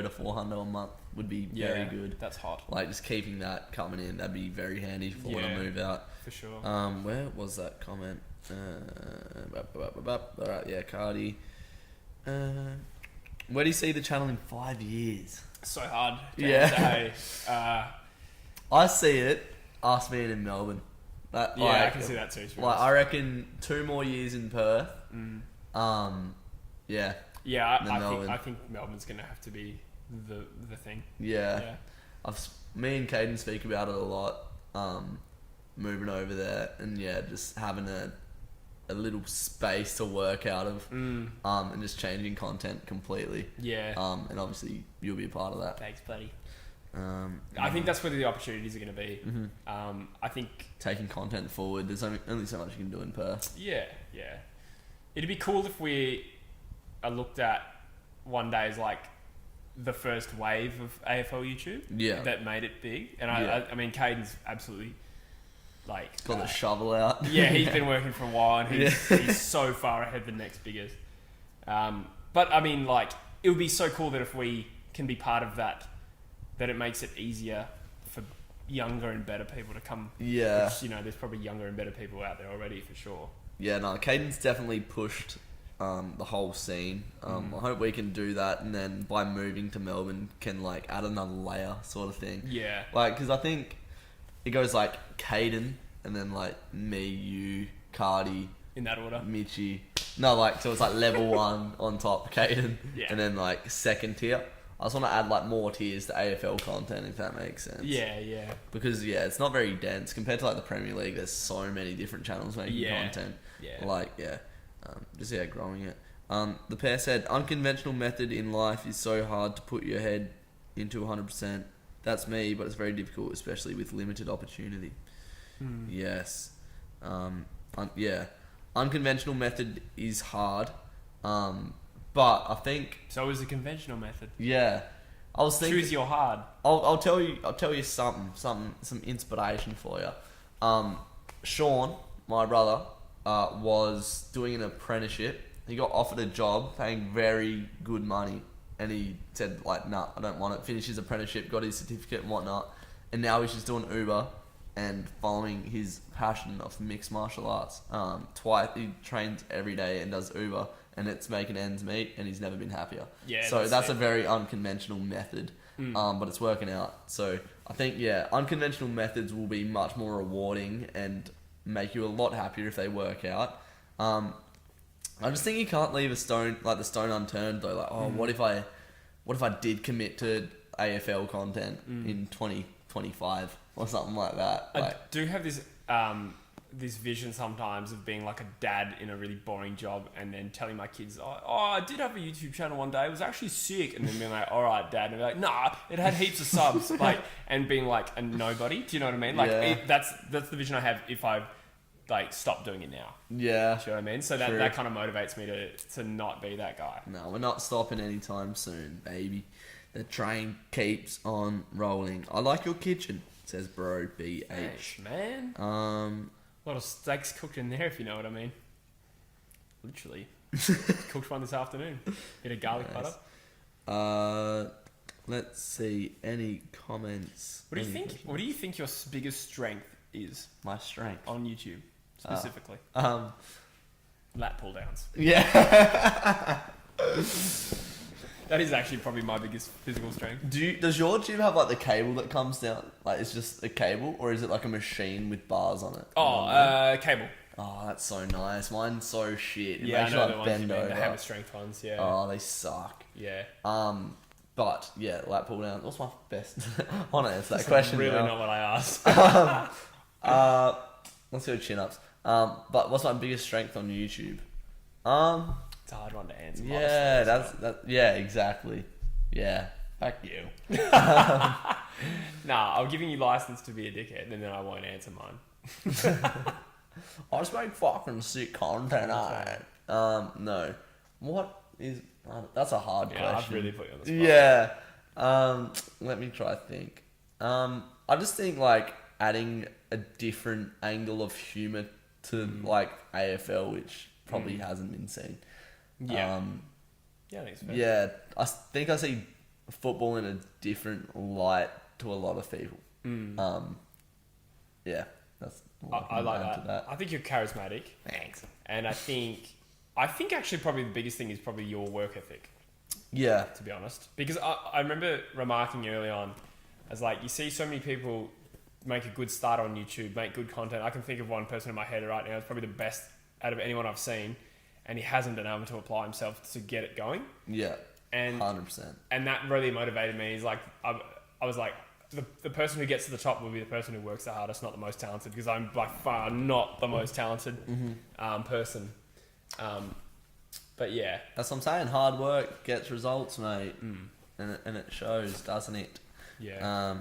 or 400 a month would be very good. That's hot. Like, just keeping that coming in, that'd be very handy for when I move out. For sure. Where was that comment? Alright, yeah, Cardi. Where do you see the channel in 5 years? So hard. Yeah. I see it, us being in Melbourne. I can see that too. I reckon 2 more years in Perth. Yeah. Yeah, I think Melbourne's going to have to be the thing. Yeah. Me and Caden speak about it a lot. Moving over there and just having a little space to work out of, and just changing content completely. Yeah. And obviously you'll be a part of that. Thanks, buddy. I think that's where the opportunities are going to be. I think taking content forward. There's only so much you can do in Perth. Yeah. It'd be cool if we are looked at one day as like the first wave of AFL YouTube. Yeah. That made it big, and I mean, Caden's absolutely. Got the shovel out. Yeah, he's been working for a while, and he's so far ahead the next biggest. But I mean, it would be so cool that if we can be part of that it makes it easier for younger and better people to come. Yeah. Which, there's probably younger and better people out there already for sure. Yeah, no, Caden's definitely pushed the whole scene. I hope we can do that, and then by moving to Melbourne can add another layer sort of thing. Yeah. Because I think it goes Caden, and then me, you, Cardi. In that order? Mitchie. No, so it's level 1 on top, Caden. Yeah. And then second tier. I just want to add more tiers to AFL content, if that makes sense. Yeah. Because it's not very dense compared to the Premier League. There's so many different channels making content. Yeah. Just growing it. The pair said, unconventional method in life is so hard to put your head into 100%. That's me, but it's very difficult, especially with limited opportunity. Yes. Yeah. Unconventional method is hard. But I think... So is the conventional method. Yeah. I was thinking... Choose your hard. I'll tell you some inspiration for you. Sean, my brother, was doing an apprenticeship. He got offered a job paying very good money, and he said like, "Nah, I don't want it." Finished his apprenticeship, got his certificate and whatnot, and now he's just doing Uber and following his passion of mixed martial arts. Twice he trains every day and does Uber, and it's making ends meet, and he's never been happier. Yeah. So that's a very unconventional method, but it's working out. So I think unconventional methods will be much more rewarding and make you a lot happier if they work out. I just think you can't leave the stone unturned though. Like, what if I did commit to AFL content in 2025 or something like that? I do have this this vision sometimes of being like a dad in a really boring job, and then telling my kids, I did have a YouTube channel one day, it was actually sick, and then being like, all right, dad, and be like, nah, it had heaps of subs, like, and being like a nobody. Do you know what I mean? Like, that's the vision I have if I like stop doing it now. Yeah. Do you know what I mean? So that kind of motivates me to not be that guy. No, we're not stopping anytime soon, baby. The train keeps on rolling. I like your kitchen, says bro BH. Thanks, man. A lot of steaks cooked in there, if you know what I mean. Literally. Cooked one this afternoon. Bit of garlic butter. Let's see. Any comments? What do you think? What do you think your biggest strength is? My strength on YouTube specifically. Lat pull downs. Yeah. That is actually probably my biggest physical strength. Does your gym have like the cable that comes down? Like it's just a cable, or is it like a machine with bars on it? Cable. Oh, that's so nice. Mine's so shit. It Yeah, makes I know you the like ones you bend mean. over. The hammer strength ones. Yeah. Oh, they suck. Yeah. But yeah, lat pull down. What's my best? I want to answer that question. Really now. not what I asked. Let's go chin ups. But what's my biggest strength on YouTube? It's a hard one to answer. Yeah, that. Yeah, exactly. Yeah, fuck you. Nah, I'm giving you license to be a dickhead, and then I won't answer mine. I just make fucking sick content. No. What is? That's a hard question. I've really put you on the spot. Yeah. Let me try to think. I just think like adding a different angle of humor to like AFL, which probably hasn't been seen. Yeah. Yeah, I think it's fair. Yeah, I think I see football in a different light to a lot of people. Yeah, that's. I like that. I think you're charismatic. Thanks. And I think actually probably the biggest thing is probably your work ethic. Yeah. To be honest, because I remember remarking early on, as like you see so many people make a good start on YouTube, make good content. I can think of one person in my head right now. It's probably the best out of anyone I've seen, and he hasn't been able to apply himself to get it going. Yeah. And 100%. And that really motivated me. He's like, I was like, the person who gets to the top will be the person who works the hardest, not the most talented, because I'm by far not the most talented person. But yeah, that's what I'm saying. Hard work gets results, mate, and it shows, doesn't it? Yeah.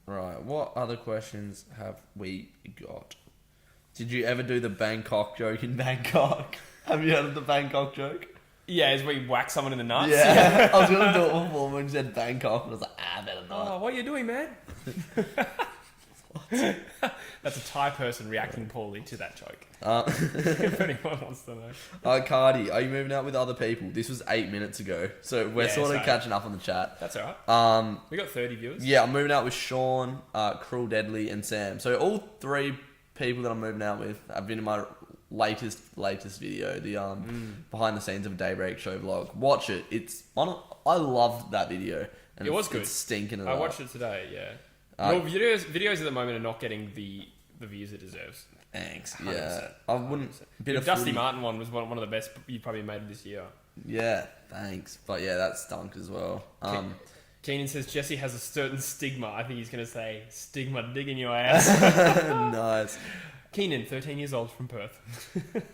Right. What other questions have we got? Did you ever do the Bangkok joke in Bangkok? Have you heard of the Bangkok joke? Yeah, is we whack someone in the nuts. Yeah. I was gonna do it before when you said Bangkok, and I was like, I better not. Oh, what are you doing, man? That's a Thai person reacting poorly to that joke. If anyone wants to know. Cardi, are you moving out with other people? This was 8 minutes ago, so we're sort of catching up on the chat. That's alright. We got 30 viewers. Yeah, I'm moving out with Sean, Cruel Deadly, and Sam. So all three people that I'm moving out with have been in my latest video, the behind the scenes of a Daybreak Show vlog. Watch it. It's on. I loved that video. And it was good. It's stinking. I watched it today. Yeah. Your videos at the moment are not getting the views it deserves. Thanks. 100%. Yeah, I wouldn't. The Dusty Martin one was one of the best you probably made this year. Yeah, thanks. But yeah, that stunk as well. Keenan says Jesse has a certain stigma. I think he's going to say stigma digging your ass. Nice. Keenan, 13 years old from Perth.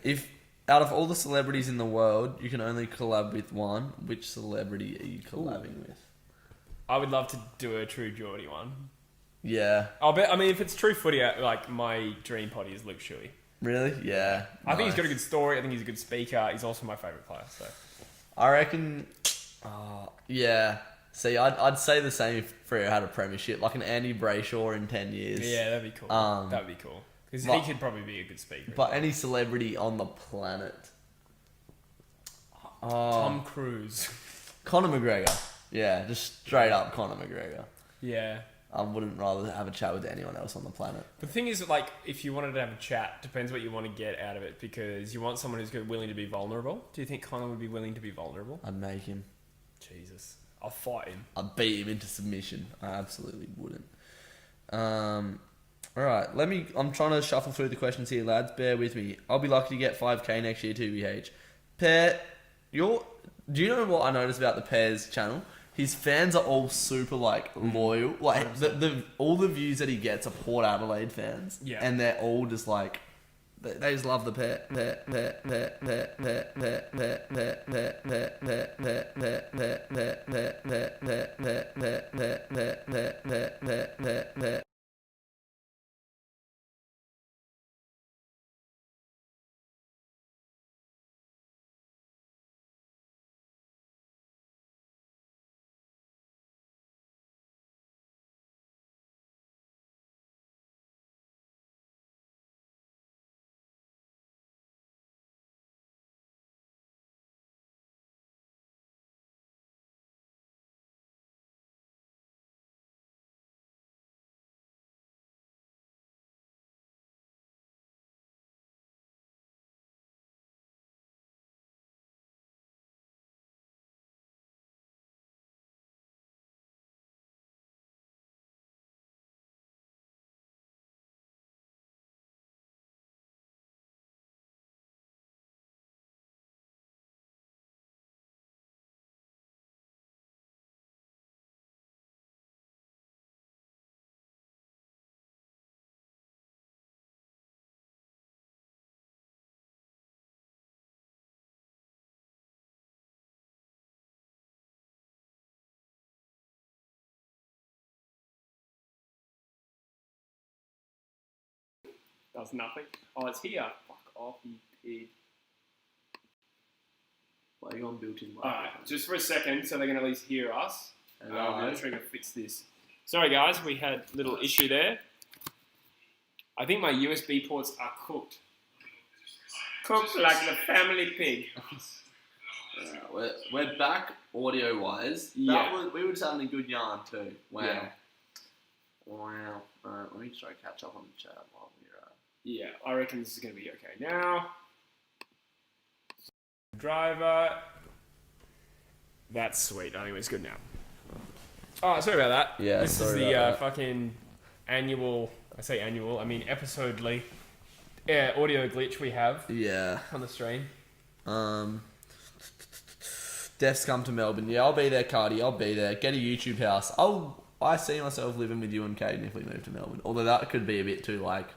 If out of all the celebrities in the world, you can only collab with one, which celebrity are you collabing with? I would love to do a true Geordie one. Yeah. I'll bet. I mean, if it's true footy, like my dream potty is Luke Shuey. Really? Yeah. I think he's got a good story. I think he's a good speaker. He's also my favourite player. So I reckon. Yeah. See, I'd say the same if Freo had a premiership, like an Andy Brayshaw in 10 years. yeah, that'd be cool. That'd be cool because he could probably be a good speaker. But any celebrity on the planet. Tom Cruise. Conor McGregor. Yeah, just straight up Conor McGregor. Yeah. I wouldn't rather have a chat with anyone else on the planet. But the thing is, like, if you wanted to have a chat, depends what you want to get out of it because you want someone who's willing to be vulnerable. Do you think Conor would be willing to be vulnerable? I'd make him. Jesus. I'll fight him. I'd beat him into submission. I absolutely wouldn't. Alright, I'm trying to shuffle through the questions here, lads. Bear with me. I'll be lucky to get 5k next year, 2BH. Pear, do you know what I noticed about the Pear's channel? His fans are all super, like, loyal. Like, all the views that he gets are Port Adelaide fans. Yeah. And they're all just, like, they just love the Pear. Does nothing. Oh, it's here. Fuck off, you pig. Why are you on built-in? Alright, just for a second, so they can at least hear us. Hello. I'm going to try to fix this. Sorry, guys, we had a little issue there. I think my USB ports are cooked. Cooked like the family pig. We're back audio-wise. Yeah. We were just having a good yarn too. Wow. Yeah. Wow. Alright, let me try to catch up on the chat while we're Yeah, I reckon this is going to be okay now. Driver. That's sweet. I think it's good now. Oh, sorry about that. Yeah, this is sorry the about that. fucking annual. I say annual. I mean episodely. Yeah, audio glitch we have Yeah. on the stream. Def's come to Melbourne. Yeah, I'll be there, Cardi. I'll be there. Get a YouTube house. I see myself living with you and Caden if we move to Melbourne. Although that could be a bit too, like,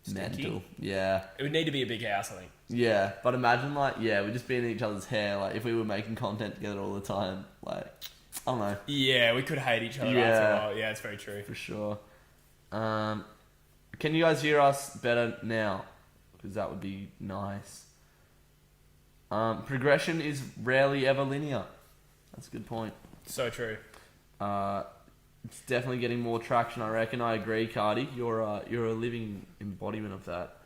Stinky? mental. Yeah. It would need to be a big house, I think. Yeah. But imagine, like, we'd just be in each other's hair. Like, if we were making content together all the time. Like, I don't know. Yeah, we could hate each other Yeah. after a while. Yeah, it's very true. For sure. Can you guys hear us better now? Because that would be nice. Progression is rarely ever linear. That's a good point. So true. It's definitely getting more traction, I reckon. I agree, Cardi. You're a living embodiment of that.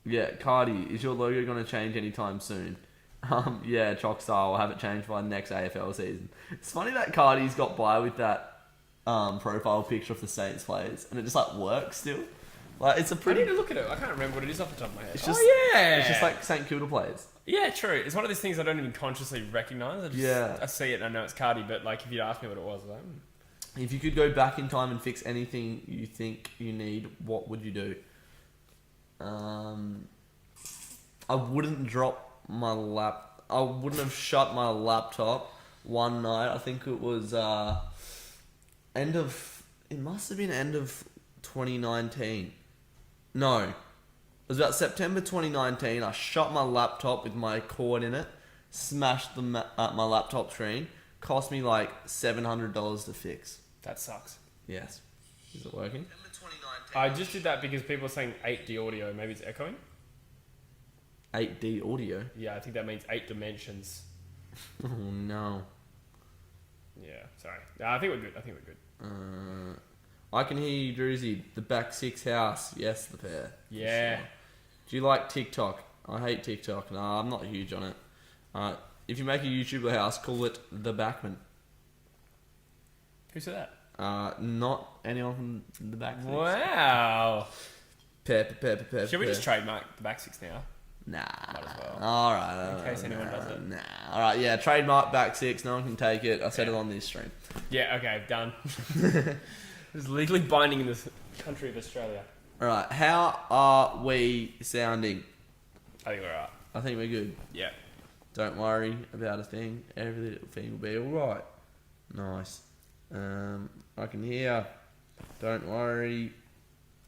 Yeah, Cardi, is your logo going to change anytime soon? Yeah, Chockstar will have it changed by the next AFL season. It's funny that Cardi's got by with that profile picture of the Saints players, and it just like works still. Like it's a I pretty. need to look at it. I can't remember what it is off the top of my head. It's just, oh yeah, it's just like St Kilda players. Yeah, true. It's one of those things I don't even consciously recognise. Yeah. I see it and I know it's Cardi, but like if you'd asked me what it was, I was like, If you could go back in time and fix anything you think you need, what would you do? I wouldn't drop my I wouldn't have shut my laptop one night. I think it was it must have been end of 2019. No. It was about September 2019. I shut my laptop with my cord in it, smashed my laptop screen, Cost me like $700 to fix. That sucks. Yes. Is it working? I just did that because people are saying 8D audio. Maybe it's echoing. 8D audio? Yeah, I think that means 8 dimensions. Oh no. Yeah, sorry. No, I think we're good. I can hear you, Drewzy. The back six house. Yes, the pair. Yeah. Sure. Do you like TikTok? I hate TikTok. No, I'm not huge on it. If you make a YouTuber house, call it The Backman. Who said that? Not anyone from the back six. Wow. Pepper. Should we just trademark the back six now? Nah. Might as well. Alright. In case anyone does it. Nah. Alright, yeah, trademark back six. No one can take it. I said it on this stream. Yeah, okay, done. It's legally binding in this country of Australia. Alright, how are we sounding? I think we're alright. I think we're good. Yeah. Don't worry about a thing. Every little thing will be alright. Nice. I can hear. Don't worry.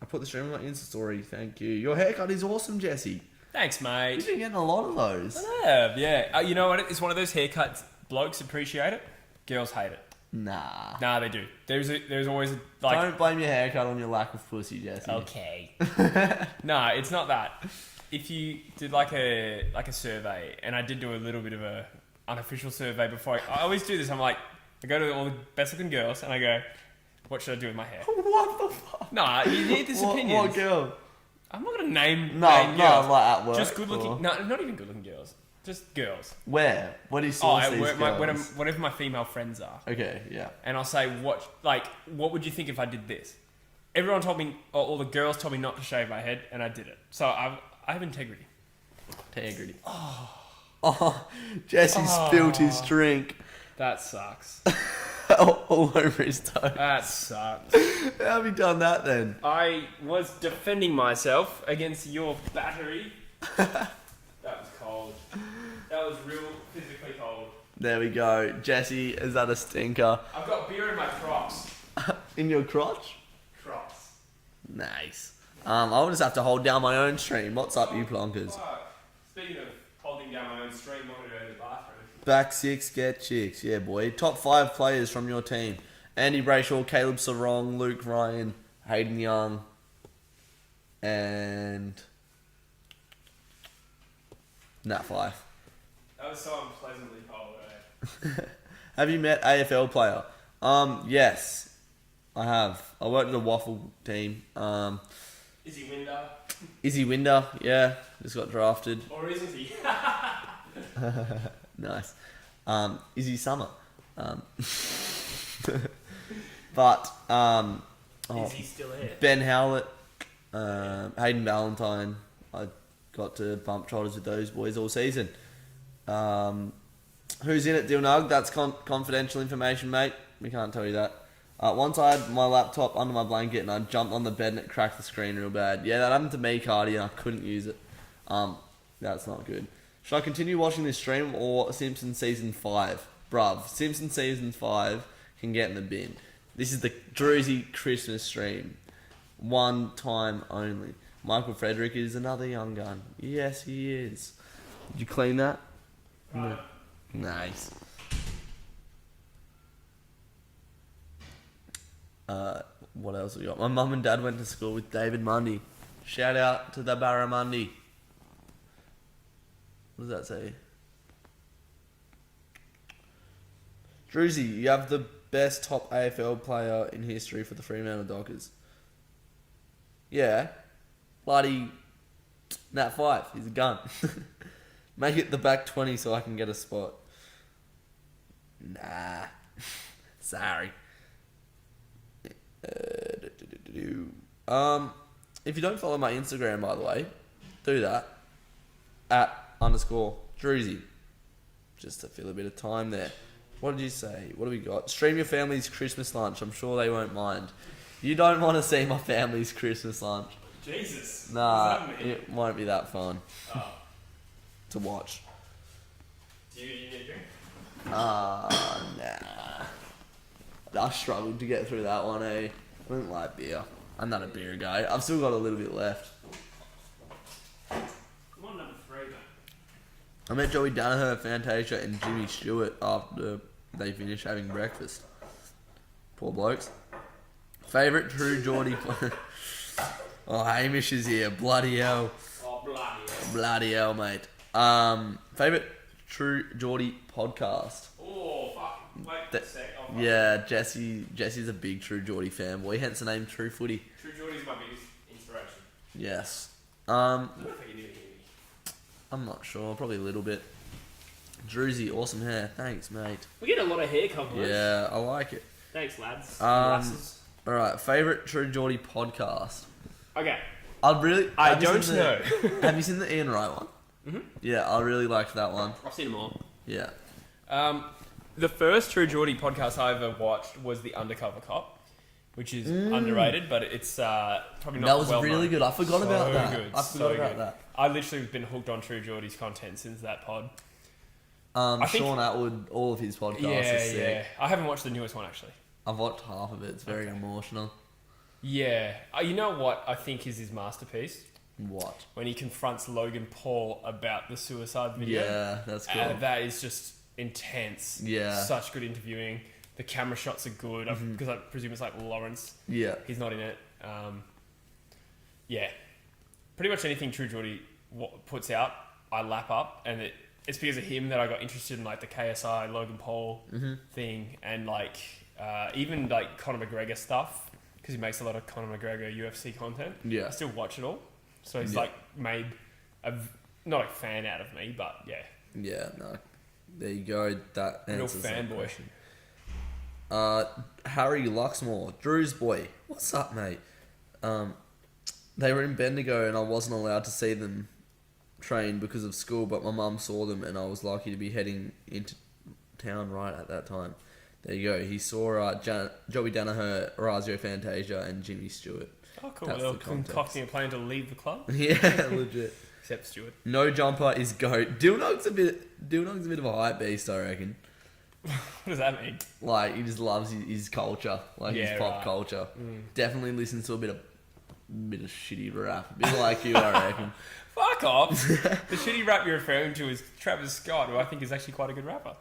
I put the stream on my Insta story. Thank you. Your haircut is awesome, Jesse. Thanks, mate. You've been getting a lot of those. I have, yeah. You know what? It's one of those haircuts. Blokes appreciate it. Girls hate it. Nah. Nah, they do. There's always a, like. Don't blame your haircut on your lack of pussy, Jesse. Okay. Nah, it's not that. If you did like a survey, and I did do a little bit of a unofficial survey before. I always do this. I'm like, I go to all the best looking girls, and I go, what should I do with my hair? What the fuck? Nah, you need this opinion. What girl? I'm not gonna name No, girls. like at work. Just good looking. or- No, not even good looking girls. Just girls. Where? What do you Oh, source at these work, girls? whatever my female friends are, Okay, yeah. and I'll say, what would you think if I did this? Everyone told me, or all the girls told me not to shave my head, and I did it. So I have integrity. Integrity. Oh, Jesse spilled his drink That sucks. all over his toe. That sucks. How have you done that then? I was defending myself against your battery. That was cold. That was real physically cold. There we go. Jesse, is that a stinker? I've got beer in my Crocs. In your crotch? Crocs. Nice. I'll just have to hold down my own stream. What's up, you plonkers? Speaking of holding down my own stream, I'm going to go to the bathroom. Back six, get chicks. Yeah, boy. Top 5 players from your team. Andy Brayshaw, Caleb Sarong, Luke Ryan, Hayden Young, and Nat 5. That was so unpleasantly cold, eh? Have you met AFL player? Yes, I have. I worked at a waffle team. Is he Winder? Izzy Winder, yeah, just got drafted. Or isn't he? Nice. Izzy Summer. But Is he still here? Ben Howlett, Hayden Valentine. I got to bump shoulders with those boys all season. Who's in it, Dilnug? That's confidential information, mate. We can't tell you that. Once I had my laptop under my blanket and I jumped on the bed and it cracked the screen real bad. Yeah, that happened to me, Cardi, and I couldn't use it. That's not good. Should I continue watching this stream or Simpsons Season 5? Bruv, Simpsons Season 5 can get in the bin. This is the Drewzy Christmas stream. One time only. Michael Frederick is another young gun. Yes, he is. Did you clean that? No. Nice. What else we got? My mum and dad went to school with David Mundy. Shout out to the Barramundi. What does that say? Drewzy, you have the best top AFL player in history for the Fremantle Dockers. Yeah. Bloody Nat 5. He's a gun. Make it the back 20 so I can get a spot. Nah. Sorry. If you don't follow my Instagram, by the way, do that. @_Drewzy. Just to fill a bit of time there. What did you say? What do we got? Stream your family's Christmas lunch. I'm sure they won't mind. You don't want to see my family's Christmas lunch. Jesus. Nah, What does that mean? it won't be that fun Oh. to watch. Do you need a drink? Nah. I struggled to get through that one, eh? I didn't like beer. I'm not a beer guy. I've still got a little bit left. I'm on number 3, though. I met Joey Danaher, Fantasia, and Jimmy Stewart after they finish having breakfast. Poor blokes. Favourite True Geordie... Oh, Hamish is here. Bloody hell. Oh, bloody hell. Bloody hell, mate. Favourite True Geordie podcast? Oh, fuck. Wait a sec. Oh, Yeah, Jesse's a big True Geordie fanboy, hence the name True Footy. True Geordie's my biggest inspiration. Yes. I don't think you knew me. I'm not sure, probably a little bit. Drewzy, awesome hair. Thanks, mate. We get a lot of hair compliments. Yeah, I like it. Thanks, lads. Alright, favourite True Geordie podcast? Okay. I don't know. Have you seen the Ian Wright one? Mm-hmm. Yeah, I really liked that one. I've seen them all. Yeah. The first True Geordie podcast I ever watched was The Undercover Cop, which is underrated, but it's probably not That was well really known. good. I forgot about that. Good, I forgot about good. that. I literally have been hooked on True Geordie's content since that pod. I think Sean Atwood, all of his podcasts are sick. Yeah. I haven't watched the newest one, actually. I've watched half of it. It's very emotional. Yeah. You know what I think is his masterpiece? What? When he confronts Logan Paul about the suicide video. Yeah, that's cool. That is just intense. Yeah. Such good interviewing. The camera shots are good, because I presume it's like Lawrence. Yeah. He's not in it. Yeah. Pretty much anything True Geordie puts out, I lap up, and it's because of him that I got interested in like the KSI Logan Paul thing, and like even like Conor McGregor stuff, because he makes a lot of Conor McGregor UFC content. Yeah. I still watch it all, so he's like made not a fan out of me, but yeah. Yeah, no. There you go. That Real answers that fanboy. question. Harry Luxmore, Drew's boy. What's up, mate? They were in Bendigo and I wasn't allowed to see them train because of school, but my mum saw them and I was lucky to be heading into town right at that time. There you go. He saw Joey Danaher, Orazio Fantasia, and Jimmy Stewart. Oh, cool. That's They were the context. concocting a plan to leave the club. Yeah, legit. Except Stewart. No jumper is goat. Dillnog's a bit of a hype beast, I reckon. What does that mean? Like, he just loves his culture, like his Yeah, pop right. culture. Definitely listens to a bit of shitty rap, a bit like you, I reckon. Fuck off. The shitty rap you're referring to is Travis Scott, who I think is actually quite a good rapper.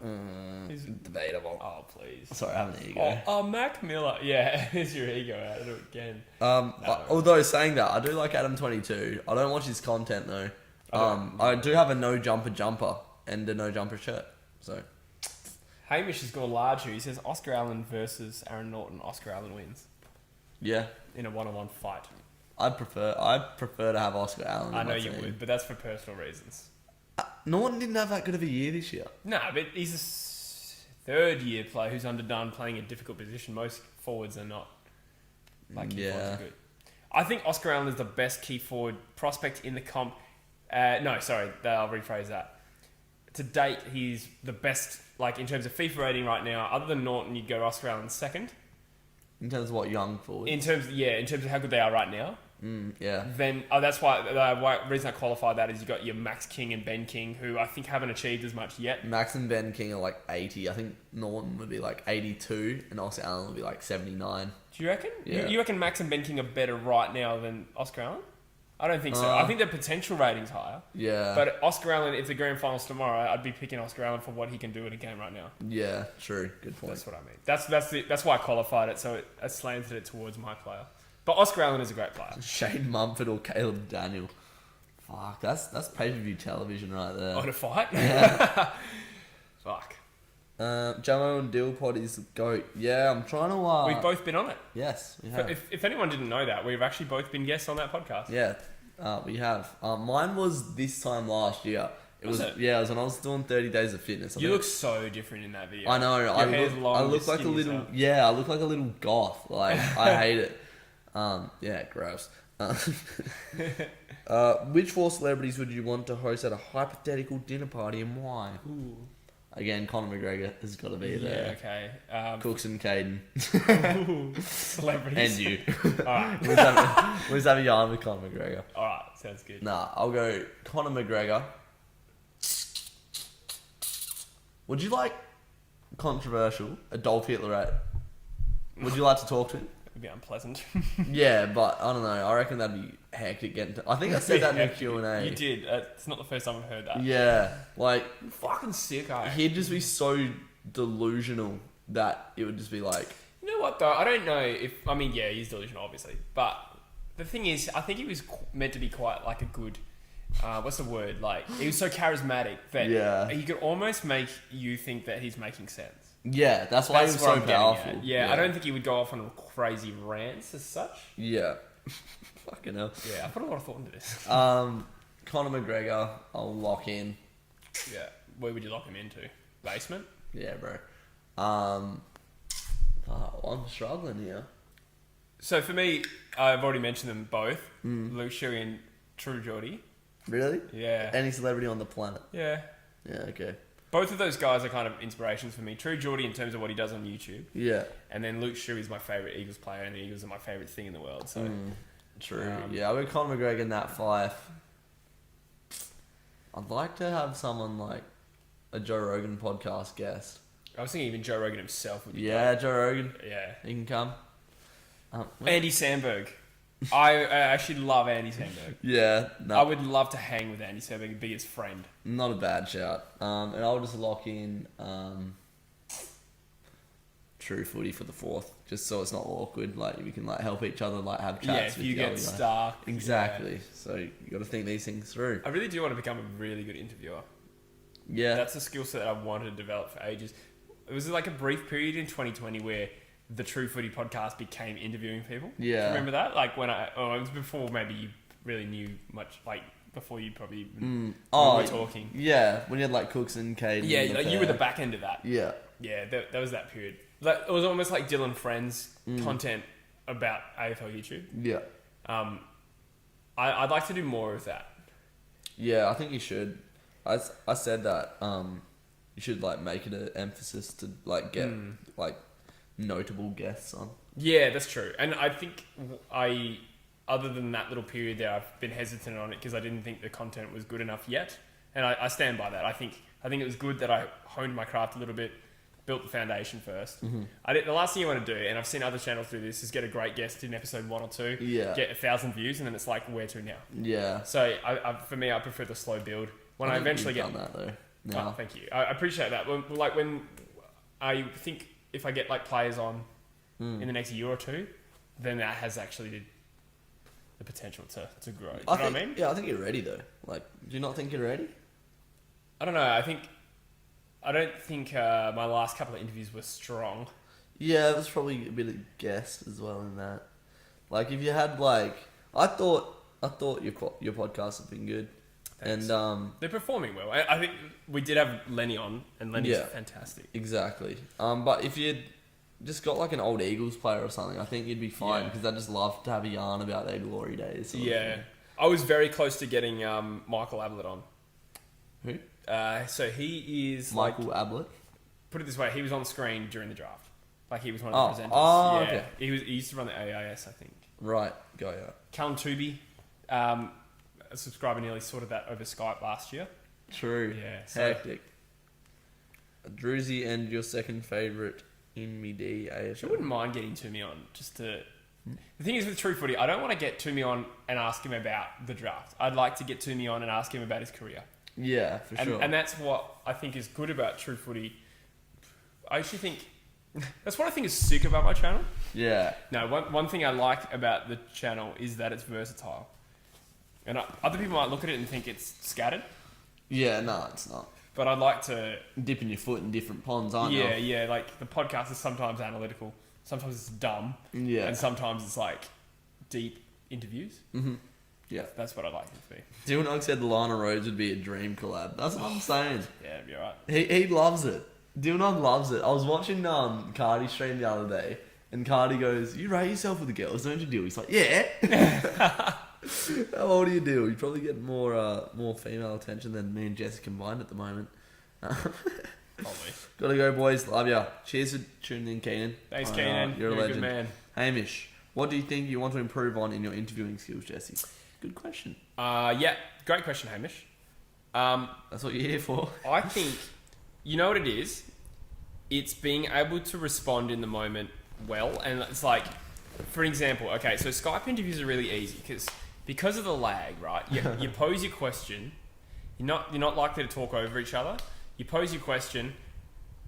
He's Debatable. Oh, please. Sorry, I have an ego. Oh, Mac Miller. Yeah, here's your ego out of it again. Although saying that, I do like Adam 22. I don't watch his content though. I do have a no jumper and a no jumper shirt. So Hamish has got a large who. He says Oscar Allen versus Aaron Norton. Oscar Allen wins yeah, in a one-on-one fight. I'd prefer to have Oscar Allen. I in know my you team. would, but that's for personal reasons. Norton didn't have that good of a year this year. No, but he's a third-year player who's underdone playing a difficult position. Most forwards are not. Like key forwards are good. I think Oscar Allen is the best key forward prospect in the comp. No, sorry, I'll rephrase that. To date, he's the best, like in terms of FIFA rating right now. Other than Norton, you'd go Oscar Allen second. In terms of what young forward. In terms of how good they are right now. Yeah. Then that's why the reason I qualify that is you got your Max King and Ben King, who I think haven't achieved as much yet. Max and Ben King are like 80. I think Norton would be like 82 and Oscar Allen would be like 79. Do you reckon? Yeah. You reckon Max and Ben King are better right now than Oscar Allen? I don't think so. I think their potential rating's higher. Yeah. But Oscar Allen, if the grand finals tomorrow, I'd be picking Oscar Allen for what he can do in a game right now. Yeah, true. Good point. That's what I mean. That's why I qualified it, so it slanted it towards my player. But Oscar Allen is a great player. Shane Mumford or Caleb Daniel. Fuck, that's pay-per-view television right there. On a fight? Yeah. Fuck. Jamo and Dillpod is GOAT. Yeah, I'm trying to... We've both been on it. Yes, we have. If anyone didn't know that, we've actually both been guests on that podcast. Yeah, we have. Mine was this time last year. It was yeah, it was when I was doing 30 days of fitness. You look so different in that video. I know. I look like a little... Yeah, I look like a little goth. Like, I hate it. Yeah, gross. Which 4 celebrities would you want to host at a hypothetical dinner party and why? Ooh. Again, Conor McGregor has got to be there. Yeah, okay. Cooks and Caden. Celebrities. And you. Alright. We'll just have a yarn with Conor McGregor. Alright, sounds good. Nah, I'll go Conor McGregor. Would you like controversial Adolf Hitler? Would you like to talk to him? It'd be unpleasant. Yeah, but I don't know. I reckon that'd be hectic getting to... I think I said that in the Q&A. You did. It's not the first time I've heard that. Yeah, like... Fucking sick, eh? He'd just be so delusional that it would just be like... You know what though? I don't know if... I mean, yeah, he's delusional, obviously. But the thing is, I think he was meant to be quite like a good... what's the word? Like, he was so charismatic that he could almost make you think that he's making sense. Yeah, that's why he was so powerful. Yeah, I don't think he would go off on crazy rants as such. Yeah. Fucking hell. Yeah, I put a lot of thought into this. Conor McGregor, I'll lock in. Yeah. Where would you lock him into? Basement? Yeah, bro. I'm struggling here. So for me, I've already mentioned them both. Luke Shuey and True Geordie. Really? Yeah. Any celebrity on the planet? Yeah. Yeah, okay. Both of those guys are kind of inspirations for me. True Geordie in terms of what he does on YouTube. Yeah. And then Luke Shuey is my favourite Eagles player, and the Eagles are my favourite thing in the world. So True. Yeah, I would Conor McGregor and Nat Fife. I'd like to have someone like a Joe Rogan podcast guest. I was thinking even Joe Rogan himself would be Joe Rogan. Yeah. He can come. Andy Samberg. I actually love Andy Samberg. Yeah. No. I would love to hang with Andy Samberg and be his friend. Not a bad shout. And I'll just lock in True Footy for the 4th, just so it's not awkward. Like, we can like help each other, like have chats. Yeah, if with you get stuck. Exactly. Yeah. So you got to think these things through. I really do want to become a really good interviewer. Yeah. That's a skill set that I've wanted to develop for ages. It was like a brief period in 2020 where the True Footy podcast became interviewing people. Yeah. Do you remember that? Like when it was before maybe you really knew much, like before you probably were talking. Yeah, when you had like Cooks and Cade. Yeah, like you were the back end of that. Yeah. Yeah, that was that period. Like, it was almost like Dylan Friends content about AFL YouTube. Yeah. I'd like to do more of that. Yeah, I think you should. I said that you should like make it an emphasis to like get like notable guests on. Yeah, that's true. And I think other than that little period there, I've been hesitant on it because I didn't think the content was good enough yet. And I stand by that. I think it was good that I honed my craft a little bit, built the foundation first. The last thing you want to do, and I've seen other channels do this, is get a great guest in episode 1 or 2, get 1,000 views, and then it's like, where to now? Yeah. So for me, I prefer the slow build. When I eventually get done that though. Now. Oh, thank you. I appreciate that. When I think if I get like players on in the next year or two, then that has actually the potential to grow. Do you know what I mean? Yeah, I think you're ready though. Like, do you not think you're ready? I don't know. I don't think my last couple of interviews were strong. Yeah, it was probably a bit of guess as well in that. Like, if you had like, I thought your podcast had been good. Thanks. And they're performing well. I think we did have Lenny on, and Lenny's fantastic. Exactly. But if you'd just got like an old Eagles player or something, I think you'd be fine because I just love to have a yarn about their glory days. Yeah, I was very close to getting Michael Ablett on. Who? So he is Michael Ablett. Put it this way, he was on screen during the draft. Like he was one of the presenters. Oh, okay. He used to run the AIS, I think. Right, go yeah. Callum Tooby, a subscriber nearly sorted that over Skype last year. True. Yeah. Hectic. Drewzy and your second favourite in me D AFL. I wouldn't mind getting Toomey on just to. The thing is with True Footy, I don't want to get Toomey on and ask him about the draft. I'd like to get Toomey on and ask him about his career. Yeah, for sure. And that's what I think is good about True Footy. I actually think that's what I think is sick about my channel. Yeah. No, one thing I like about the channel is that it's versatile. And other people might look at it and think it's scattered. Yeah, no, it's not. But I'd like to... Dipping your foot in different ponds, aren't you? Yeah. Like, the podcast is sometimes analytical. Sometimes it's dumb. Yeah. And sometimes it's, like, deep interviews. Mm-hmm. Yeah. That's what I'd like it to be. Dylan said Lana Rhodes would be a dream collab. That's what I'm saying. Yeah, you're right. He loves it. Dylan loves it. I was watching Cardi stream the other day, and Cardi goes, "You rate yourself with the girls, don't you, Dylan?" He's like, "Yeah." How old are you, Dylan? You probably get more female attention than me and Jessica combined at the moment. Probably. Gotta go, boys. Love ya. Cheers for tuning in, Keenan. Thanks, Keenan. You're a legend. Good man. Hamish, what do you think you want to improve on in your interviewing skills, Jesse? Good question. Yeah, great question, Hamish. That's what you're here for. I think, you know what it is? It's being able to respond in the moment well. And it's like, for example, okay, so Skype interviews are really easy because of the lag, right? You pose your question, you're not likely to talk over each other. You pose your question,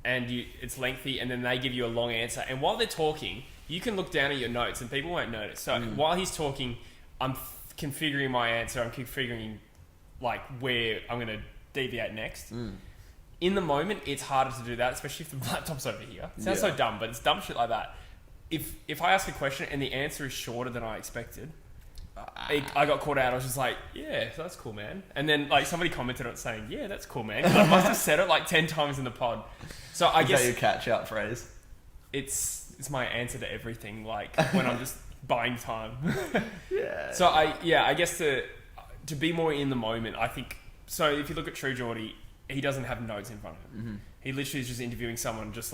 and it's lengthy, and then they give you a long answer. And while they're talking, you can look down at your notes, and people won't notice. So while he's talking, I'm configuring my answer. I'm configuring like where I'm going to deviate next. In the moment, it's harder to do that, especially if the laptop's over here. It sounds so dumb, but it's dumb shit like that. If I ask a question and the answer is shorter than I expected, I got caught out. I was just like, yeah, that's cool, man. And then like somebody commented on it saying, yeah, that's cool, man. I must have said it like 10 times in the pod. So I guess that your catch-out phrase? It's my answer to everything. Like when I'm just buying time. Yeah. So I guess to be more in the moment, I think. So if you look at True Geordie, he doesn't have notes in front of him. He literally is just interviewing someone, just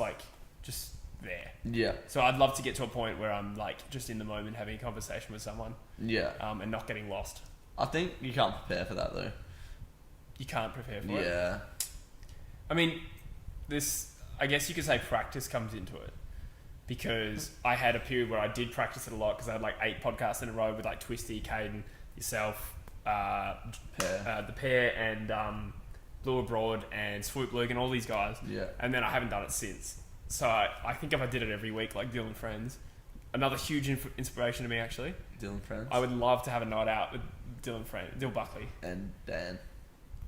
there. Yeah. So I'd love to get to a point where I'm like just in the moment having a conversation with someone. Yeah. And not getting lost. I think you can't prepare for that though. You can't prepare for it. Yeah. I mean, I guess you could say practice comes into it. Because I had a period where I did practice it a lot because I had like 8 podcasts in a row with like Twisty, Caden, yourself, the pair, and Blue Abroad and Swoop Luke and all these guys. Yeah. And then I haven't done it since. So I think if I did it every week, like Dylan Friends, another huge inspiration to me actually. Dylan Friends. I would love to have a night out with Dill Buckley and Dan.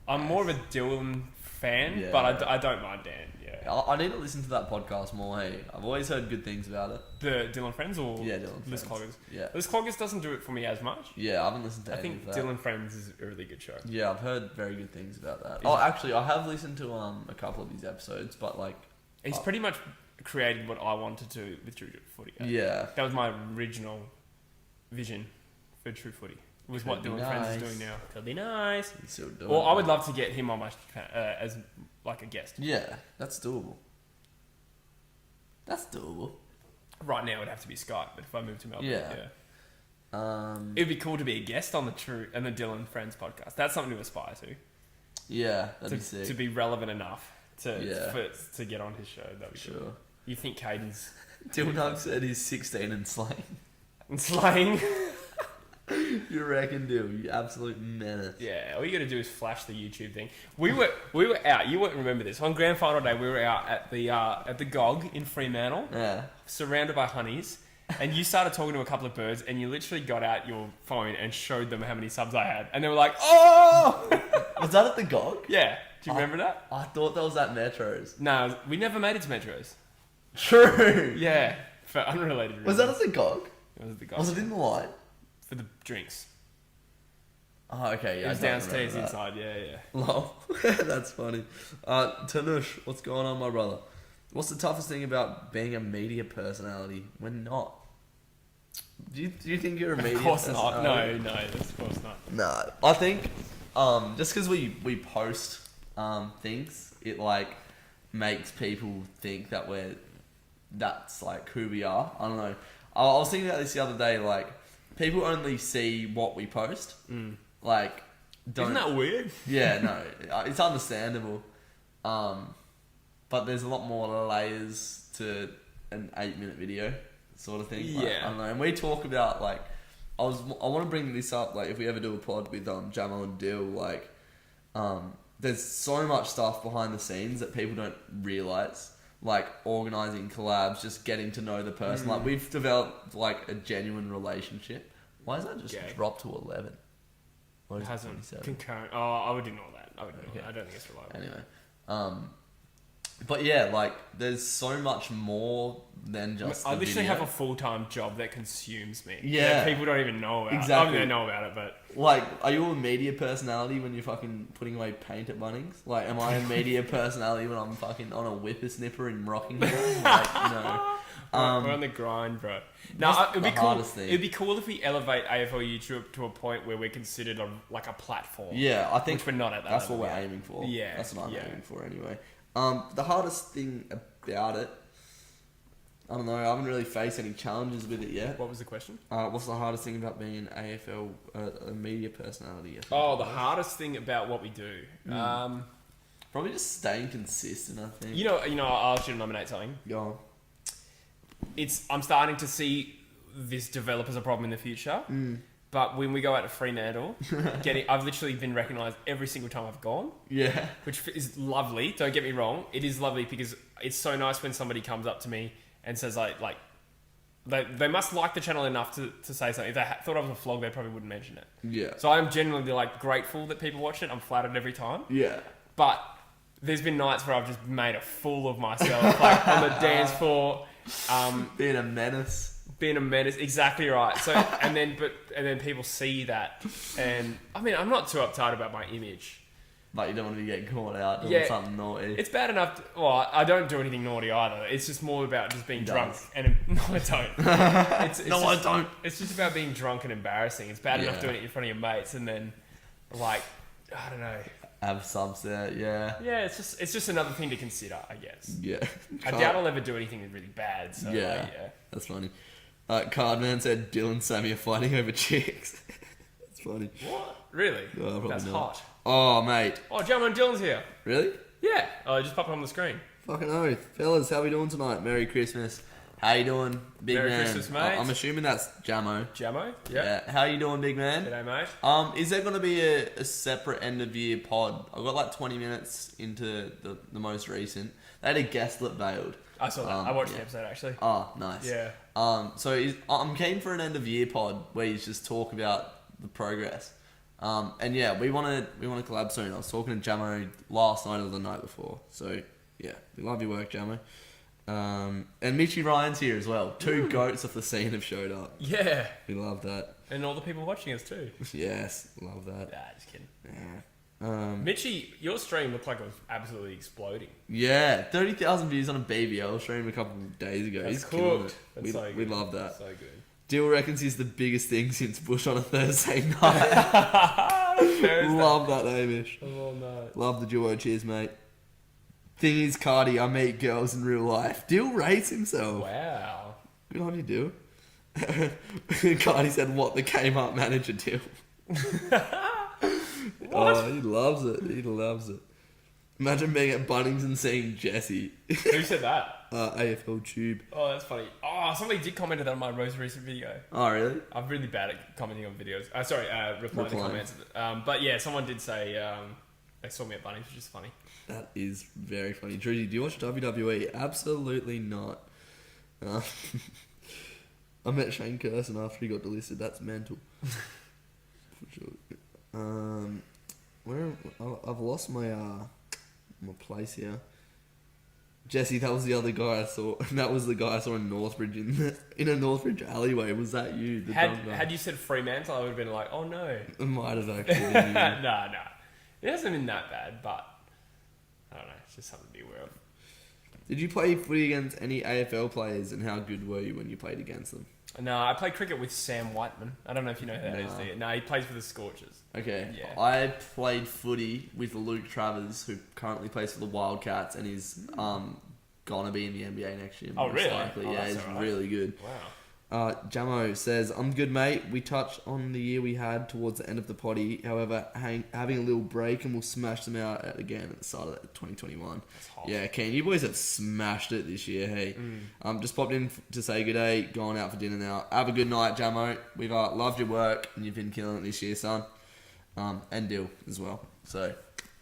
I'm more of a Dylan fan, but I don't mind Dan. Yeah. I need to listen to that podcast more. Hey, I've always heard good things about it. The Dylan Friends or Dylan Liz Friends. Cloggers? Yeah. Liz Cloggers doesn't do it for me as much. Yeah, I haven't listened to I any think of that. Dylan Friends is a really good show. Yeah, I've heard very good things about that. Yeah. Actually, I have listened to a couple of these episodes, but like he's pretty much created what I wanted to with True Footy. Yeah. That was my original vision for True Footy. Was what Dylan Friends is doing now. Could be nice. He's still doing Or it. I would love to get him on my as like a guest. Yeah, that's doable. That's doable. Right now it'd have to be Skype, but if I move to Melbourne, Yeah. It'd be cool to be a guest on the Dylan Friends podcast. That's something to aspire to. Yeah, that'd be sick. To be relevant enough to get on his show. That'd be Sure. cool. You think Caden's Dylan Hug said he's 16 and slaying. and slaying? You reckon, dude? You absolute menace. Yeah, all you got to do is flash the YouTube thing. We were out. You won't remember this. On grand final day, we were out at the GOG in Fremantle, surrounded by honeys, and you started talking to a couple of birds, and you literally got out your phone and showed them how many subs I had, and they were like, "Oh!" Was that at the GOG? Yeah. Do you remember that? I thought that was at Metros. No, we never made it to Metros. True. Yeah, for unrelated reasons. Was that at the GOG? It was at the GOG. Was it in the line? For the drinks. Oh, okay. Yeah, It was I don't downstairs remember that. inside, yeah. Lol. That's funny. Tanush, what's going on, my brother? What's the toughest thing about being a media personality when not? Do you think you're a media personality? Of course not. No, of course not. No. I think just because we post things, it like makes people think that that's like who we are. I don't know. I was thinking about this the other day, like, people only see what we post. Like, Isn't that weird? Yeah, no, it's understandable. But there's a lot more layers to an 8-minute video, sort of thing. Like, Yeah. I don't know. And we talk about, like, I want to bring this up, like, if we ever do a pod with Jamal and Dill, like, there's so much stuff behind the scenes that people don't realise. Like organising collabs, just getting to know the person. Like we've developed like a genuine relationship. Why is that just dropped to 11? It hasn't. Concurrent. Oh, I would ignore that. I don't think it's reliable. Anyway, but yeah, like there's so much more than just. I literally have a full-time job that consumes me. Yeah, that people don't even know about. Exactly. I mean, they know about it, but like, are you a media personality when you're fucking putting away paint at Bunnings? Like, am I a media personality when I'm fucking on a whippersnipper in Rockingham? Like, you know. We're on the grind, bro. No, it'd be cool. Thing? It'd be cool if we elevate AFL YouTube to a point where we're considered like a platform. Yeah, I think which we're not at that. That's level what we're aiming for. Yeah, that's what I'm aiming for anyway. The hardest thing about it, I don't know. I haven't really faced any challenges with it yet. What was the question? What's the hardest thing about being an AFL a media personality? Oh, the hardest thing about what we do. Probably just staying consistent. I think. You know. I'll ask you to nominate something. Go on. I'm starting to see this develop as a problem in the future. But when we go out to Fremantle, I've literally been recognised every single time I've gone. Yeah. Which is lovely. Don't get me wrong. It is lovely because it's so nice when somebody comes up to me and says like they must like the channel enough to say something. If they thought I was a vlog, they probably wouldn't mention it. Yeah. So I'm genuinely like grateful that people watch it. I'm flattered every time. Yeah. But there's been nights where I've just made a fool of myself, like on the dance floor. Being a menace. Being a menace, exactly right. So and then people see that, and I mean I'm not too uptight about my image. But you don't want to be getting caught out doing something naughty. It's bad enough. Well, I don't do anything naughty either. It's just more about just being drunk. And no, I don't. I don't. It's just about being drunk and embarrassing. It's bad enough doing it in front of your mates, and then, like, I don't know. Have subs there, yeah. Yeah, it's just another thing to consider, I guess. Yeah. I doubt I'll ever do anything really bad. So yeah, that's funny. Cardman said Dylan and Sammy are fighting over chicks. That's funny. What? Really? Oh, that's hot. Oh, mate. Oh, Jammer and Dylan's here. Really? Yeah. Oh, just pop it on the screen. Fucking oath. Fellas, how we doing tonight? Merry Christmas. How you doing, big Merry man? Christmas, mate. I'm assuming that's Jamo. Jamo? Yeah. How you doing, big man? G'day, mate. Is there going to be a separate end of year pod? I got like 20 minutes into the most recent. They had a guest that bailed. I saw that. I watched the episode, actually. Oh, nice. Yeah. I'm keen for an end of year pod where you just talk about the progress. And yeah, we want to collab soon. I was talking to Jamo last night or the night before. So yeah, we love your work, Jamo. And Mitchy Ryan's here as well. Two goats of the scene have showed up. Yeah. We love that. And all the people watching us too. Yes, love that. Nah, just kidding. Yeah. Mitchy, your stream looked like it was absolutely exploding. Yeah, 30,000 views on a BBL stream a couple of days ago. That's He's killing cooked. it. That's so good. We love that. So good. Dill reckons he's the biggest thing since Bush on a Thursday night. Love that, Hamish. Oh, no. Love the duo. Cheers, mate. Thing is, Cardi, I meet girls in real life. Dill rates himself. Wow. Good on you, Dill. Cardi said, what the Kmart manager, Dill? Oh, he loves it. He loves it. Imagine being at Bunnings and seeing Jesse. Who said that? AFL Tube. Oh, that's funny. Oh, somebody did comment on that on my most recent video. Oh, really? I'm really bad at commenting on videos. Replying to comments. But yeah, someone did say they saw me at Bunnings, which is funny. That is very funny. Drewzy, do you watch WWE? Absolutely not. I met Shane Curson after he got delisted. That's mental. For sure. I've lost my place here. Jesse, that was the other guy I saw. That was the guy I saw in Northbridge in a Northbridge alleyway. Was that you? Had you said Fremantle, I would have been like, oh no. It might have actually been you. Nah. It hasn't been that bad, but I don't know. It's just something to be aware of. Did you play footy against any AFL players, and how good were you when you played against them? No, I played cricket with Sam Whiteman. I don't know if you know who that is, do you? No, he plays for the Scorchers. Okay. Yeah. I played footy with Luke Travers, who currently plays for the Wildcats and is gonna be in the NBA next year. Oh, really? Likely. Oh, yeah, he's right. really good. Wow. Jamo says, I'm good, mate. We touched on the year we had towards the end of the potty. However, having a little break and we'll smash them out again at the start of 2021. That's hot. Yeah, Ken, you boys have smashed it this year, hey. Just popped in to say good day, going out for dinner now. Have a good night, Jamo. We've loved your work and you've been killing it this year, son. And Dill as well. So,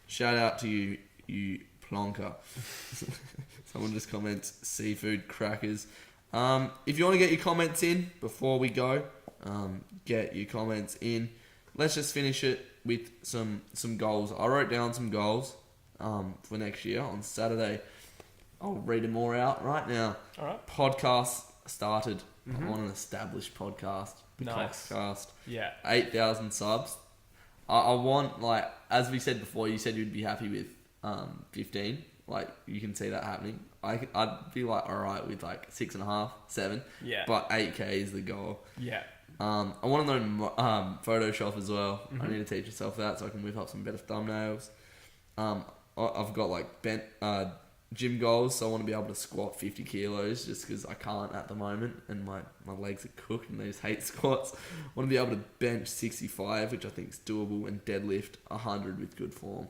shout out to you, you plonker. Someone just comments, seafood crackers. If you want to get your comments in before we go, get your comments in. Let's just finish it with some goals. I wrote down some goals for next year on Saturday. I'll read them all out right now. All right. Podcast started. I want an established podcast. Nice. Podcast. Yeah. 8,000 subs. I want, like, as we said before, you said you'd be happy with 15. Like, you can see that happening. I'd be like, alright with like 6.5, 7. Yeah. But 8K is the goal. Yeah. I want to learn Photoshop as well. I need to teach myself that so I can whip up some better thumbnails. I've got like bent gym goals, so I want to be able to squat 50 kilos just because I can't at the moment and my legs are cooked and they just hate squats. I want to be able to bench 65, which I think is doable, and deadlift 100 with good form.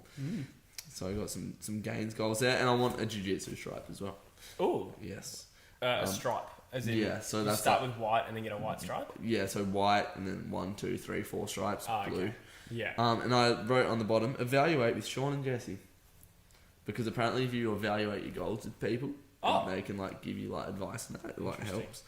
So I got some gains goals there, and I want a jiu-jitsu stripe as well. Oh. Yes. A stripe, as in so you that's start with white and then get a white stripe. Yeah, so white and then 1, 2, 3, 4 stripes, blue. Okay. Yeah. And I wrote on the bottom, evaluate with Sean and Jesse. because apparently if you evaluate your goals with people, Oh. they can like give you like advice and that like Interesting. helps.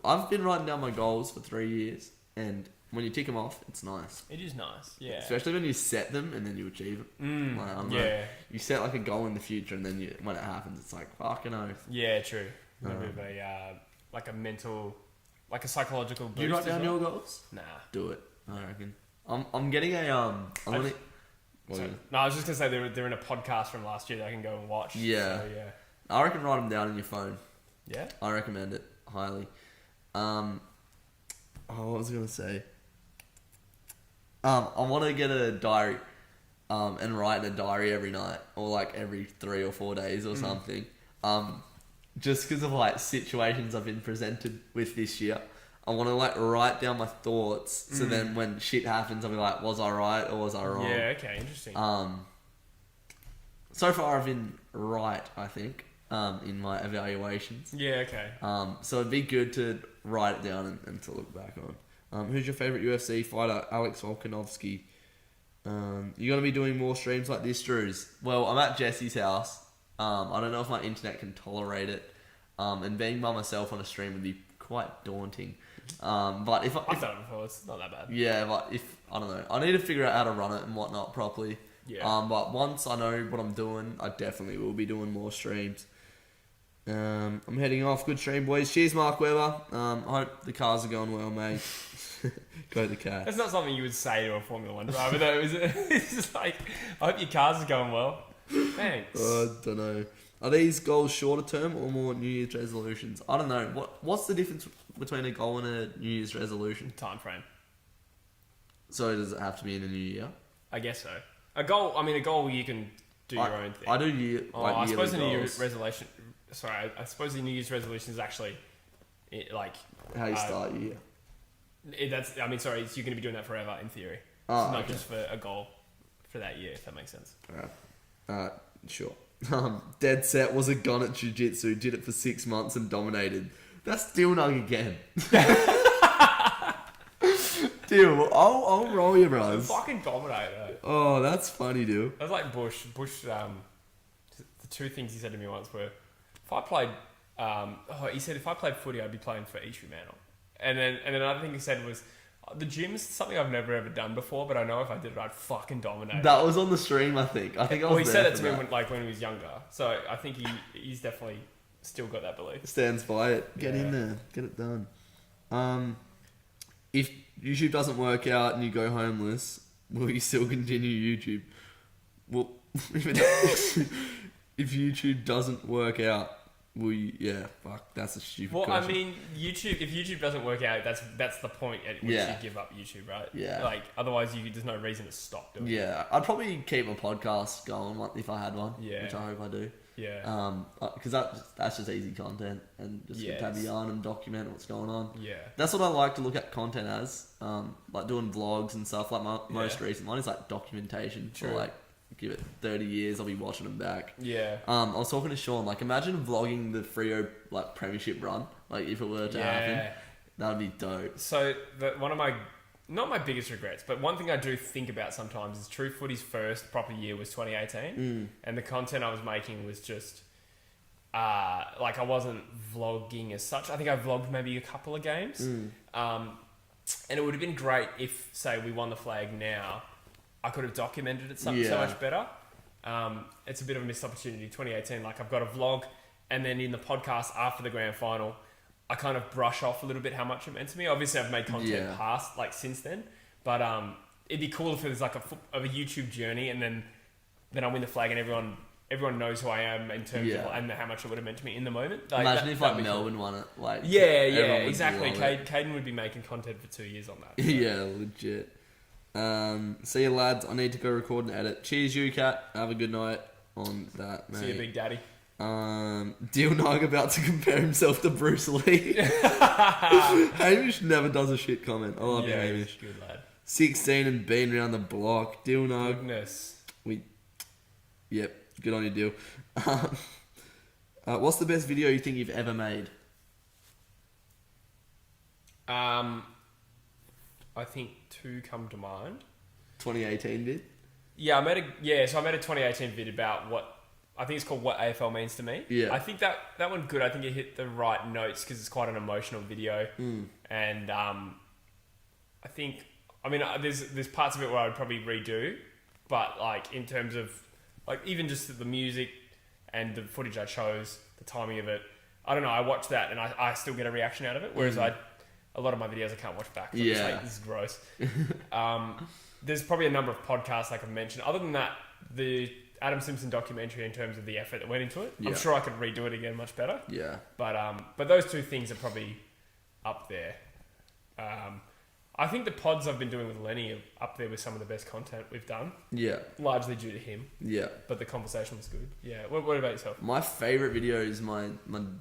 I've been writing down my goals for 3 years, and when you tick them off, it's nice. It is nice, yeah. Especially when you set them and then you achieve it. Like, I don't know. Yeah. You set like a goal in the future, and then when it happens, it's like fucking oath. Yeah, true. A bit of a, like a mental, like a psychological boost. Do you write as down well? your goals? Nah. Do it. I reckon. I'm getting a what No, I was just gonna say they're in a podcast from last year that I can go and watch. Yeah. So, yeah. I reckon write them down on your phone. Yeah. I recommend it highly. What was I gonna say? I want to get a diary, and write in a diary every night, or like every 3 or 4 days or something. Just because of like situations I've been presented with this year, I want to like write down my thoughts. So then when shit happens, I'll be like, was I right or was I wrong? Yeah. Okay. Interesting. So far I've been right, I think, in my evaluations. Yeah. Okay. So it'd be good to write it down and to look back on. Who's your favourite UFC fighter? Alex Volkanovski. You're going to be doing more streams like this, Drews? Well, I'm at Jesse's house. I don't know if my internet can tolerate it. And being by myself on a stream would be quite daunting. But if I've done it before. It's not that bad. yeah, but I don't know. I need to figure out how to run it and whatnot properly. Yeah. But once I know what I'm doing, I definitely will be doing more streams. I'm heading off. Good stream, boys. Cheers, Mark Webber. I hope the cars are going well, mate. Go the Cats. That's not something you would say to a Formula One driver, though, is it? It's just like, I hope your cars are going well. Thanks. I don't know. Are these goals shorter term or more New Year's resolutions? I don't know. What's the difference between a goal and a New Year's resolution? Time frame. So does it have to be in a new year? I guess so. A goal you can do your own thing. I do year. Like I suppose the yearly New Year's goals. resolution. Sorry, I suppose the New Year's resolution is actually, like. How you start your year. It's you're going to be doing that forever in theory. Oh, It's not okay. just for a goal for that year, if that makes sense. Alright. Sure. Dead Set was a gun at jiu-jitsu, did it for 6 months and dominated. That's Dilnug again. Deal, I'll roll you, bros. Fucking dominate, though. Oh, that's funny, dude. That was like Bush. The two things he said to me once were, if I played, he said if I played footy, I'd be playing for each Fremantle. And then another thing he said was, the gym's something I've never ever done before, but I know if I did it, I'd fucking dominate. That was on the stream, I think. I was well, he said there it to for me that. when he was younger. So I think he's definitely still got that belief. Stands by it. Get in Yeah. there. Get it done. If YouTube doesn't work out and you go homeless, will you still continue YouTube? Well, if YouTube doesn't work out, will you? Yeah, fuck, that's a stupid Well, question. I mean, if YouTube doesn't work out, that's the point at which Yeah. you give up YouTube, right? Yeah. Like, otherwise, there's no reason to stop doing it. Yeah, I'd probably keep a podcast going if I had one. Yeah. Which I hope I do. Yeah. Because that's just easy content and just Yes. get tabby on and document what's going on. Yeah. That's what I like to look at content as, like doing vlogs and stuff. Like my most recent one is like documentation. True. For like, give it 30 years, I'll be watching them back. Yeah. I was talking to Sean, like imagine vlogging the Freo like premiership run, like if it were to happen, that would be dope. So one of my, not my biggest regrets, but one thing I do think about sometimes is True Footy's first proper year was 2018, and the content I was making was just, like I wasn't vlogging as such. I think I vlogged maybe a couple of games, and it would have been great if, say, we won the flag now, I could have documented it so much better. It's a bit of a missed opportunity. 2018, like I've got a vlog, and then in the podcast after the grand final, I kind of brush off a little bit how much it meant to me. Obviously, I've made content past like since then, but it'd be cool if it was like a YouTube journey, and then I win the flag, and everyone knows who I am in terms of and how much it would have meant to me in the moment. Like, imagine if like Melbourne won it, like yeah, would exactly. love it. Caden would be making content for 2 years on that. So. Yeah, legit. See you, lads. I need to go record and edit. Cheers, you cat. Have a good night on that, mate. See you, Big Daddy. Deal Nog about to compare himself to Bruce Lee. Hamish never does a shit comment. I love you, Hamish. Good lad. 16 and been around the block. Deal Nog. Goodness. Yep, good on you, Deal. What's the best video you think you've ever made? I think two come to mind. 2018 vid? Yeah, I made a 2018 vid about what I think it's called What AFL Means to Me. Yeah. I think that one good. I think it hit the right notes because it's quite an emotional video. And I think, I mean, there's parts of it where I would probably redo, but like in terms of like even just the music and the footage I chose, the timing of it, I don't know. I watch that and I still get a reaction out of it. Whereas a lot of my videos I can't watch back. So I'm just like, this is gross. There's probably a number of podcasts like I've mentioned. Other than that, the Adam Simpson documentary in terms of the effort that went into it, I'm sure I could redo it again much better. Yeah. But those two things are probably up there. I think the pods I've been doing with Lenny are up there with some of the best content we've done. Yeah. Largely due to him. Yeah. But the conversation was good. Yeah. What about yourself? My favourite video is my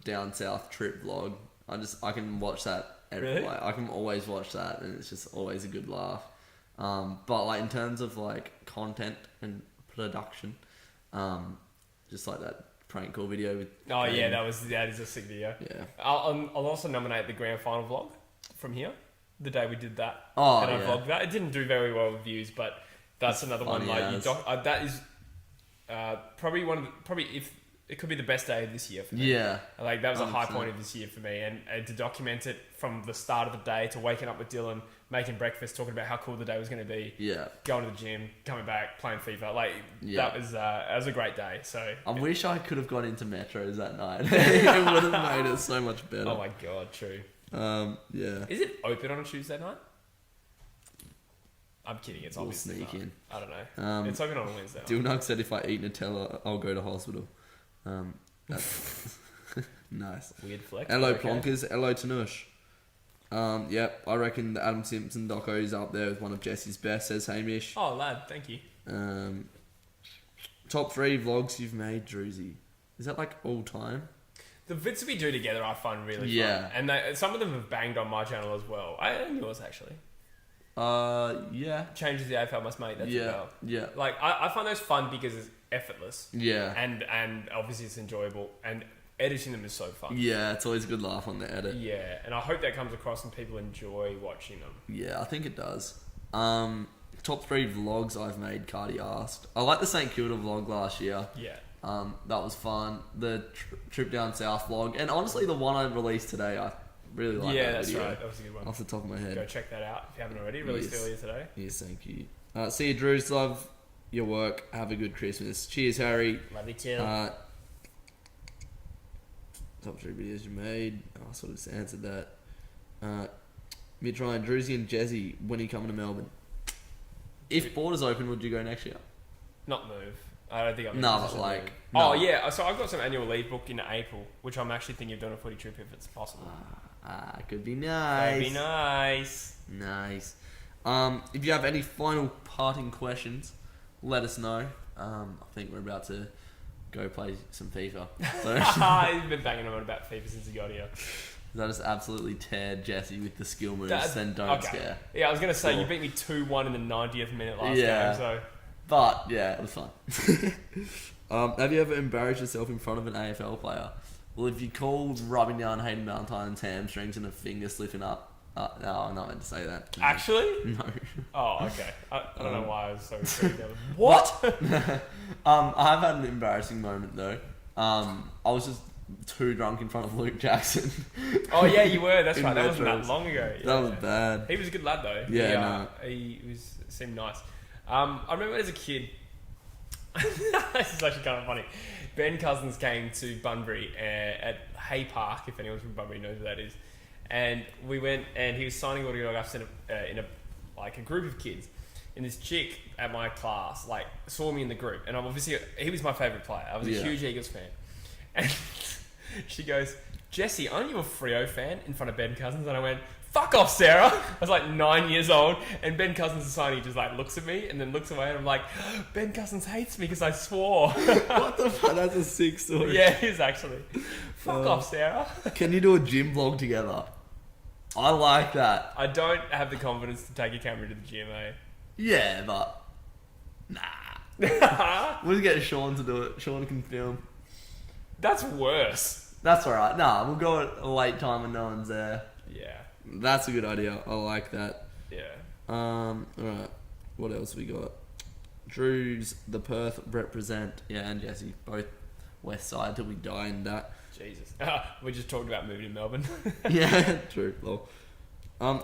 down south trip vlog. I can watch that every way. I can always watch that and it's just always a good laugh. But like in terms of like content and production, just like that prank call video with that is a sick video. Yeah. I'll also nominate the grand final vlog from here. The day we did that. I vlogged that. It didn't do very well with views, but that's another one. Like that is probably if it could be the best day of this year for me. Yeah. Like that was 100%. A high point of this year for me, and to document it from the start of the day to waking up with Dylan, making breakfast, talking about how cool the day was going to be. Yeah. Going to the gym, coming back, playing FIFA. Like that was a great day. So I wish I could have gone into metros that night. It would have made it so much better. Oh my god, true. Is it open on a Tuesday night? I'm kidding. It's obviously sneak in. I don't know. It's open on a Wednesday. Dilnug said if I eat Nutella, I'll go to hospital. That's nice. Weird flex. Hello plonkers. Hello Tanush. Yep. I reckon the Adam Simpson doco is up there with one of Jesse's best. Says Hamish. Oh lad, thank you. Top 3 vlogs you've made, Drewzy. Is that like all time? The vids we do together I find really fun. And some of them have banged on my channel as well. And yours actually. Yeah. Changes the AFL must make, that's well. Yeah. Like I find those fun because it's effortless. Yeah. And obviously it's enjoyable. And editing them is so fun. Yeah, it's always a good laugh on the edit. Yeah. And I hope that comes across and people enjoy watching them. Yeah, I think it does. Top 3 vlogs I've made, Cardi asked. I like the St Kilda vlog last year. Yeah. That was fun. The trip down south vlog, and honestly, the one I released today, I really like. Yeah, that's right. That was a good one. Off the top of my head, go check that out if you haven't already. Released earlier today. Yes, thank you. See you, Drews. Love your work. Have a good Christmas. Cheers, Harry. Love you too. Top 3 videos you made. I sort of just answered that. Mitch Ryan, Drewzy and Jezzy. When are you coming to Melbourne? If borders open, would you go next year? Not move. I don't think I'm. No, but like. No. Oh yeah, so I've got some annual leave booked in April, which I'm actually thinking of doing a footy trip if it's possible. Could be nice. Could be nice. Nice. If you have any final parting questions, let us know. I think we're about to go play some FIFA. So He's been banging on about FIFA since he got here. I just absolutely teared Jesse with the skill moves, then don't scare. Yeah, I was going to say, you beat me 2-1 in the 90th minute last game, so... But, yeah, it was fun. Have you ever embarrassed yourself in front of an AFL player? Well, if you call rubbing down Hayden Valentine's hamstrings and a finger slipping up... no, I'm not meant to say that. Actually? No. Oh, okay. I don't know why I was so intrigued. What? I've had an embarrassing moment, though. I was just too drunk in front of Luke Jackson. Oh, yeah, you were. That's right. That wasn't that long ago. Yeah. That was bad. He was a good lad, though. Yeah, he seemed nice. I remember as a kid, this is actually kind of funny. Ben Cousins came to Bunbury at Hay Park, if anyone from Bunbury knows where that is. And we went, and he was signing autographs in a group of kids. And this chick at my class saw me in the group, and he was my favourite player. I was a huge Eagles fan, and she goes, "Jesse, aren't you a Freo fan?" in front of Ben Cousins, and I went, "Fuck off, Sarah." I was 9 years old, and Ben Cousins is signing. He just looks at me and then looks away, and I'm like, Ben Cousins hates me because I swore. What the fuck? That's a sick story. Yeah, it is actually. Fuck off, Sarah. Can you do a gym vlog together? I like that. I don't have the confidence to take a camera to the gym, eh? Yeah, but nah. We'll get Sean to do it. Sean can film. That's worse. That's alright. Nah, we'll go at a late time when no one's there. Yeah. That's a good idea. I like that. Yeah. Alright. What else we got? Drew's the Perth represent. Yeah, and Jesse. Both West Side till we die and that. Jesus. We just talked about moving to Melbourne. Yeah, true. Lol.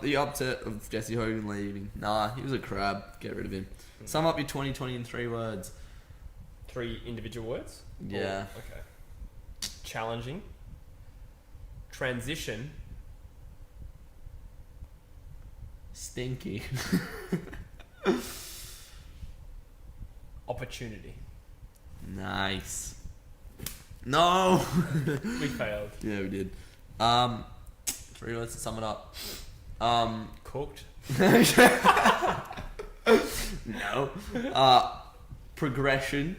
The upset of Jesse Hogan leaving. Nah, he was a crab. Get rid of him. Sum up your 2020 in 3 words. 3 individual words? Yeah. Or, okay. Challenging. Transition. Stinky. Opportunity. Nice. No. We failed. Yeah, we did. 3 words to sum it up. Cooked. No. Progression.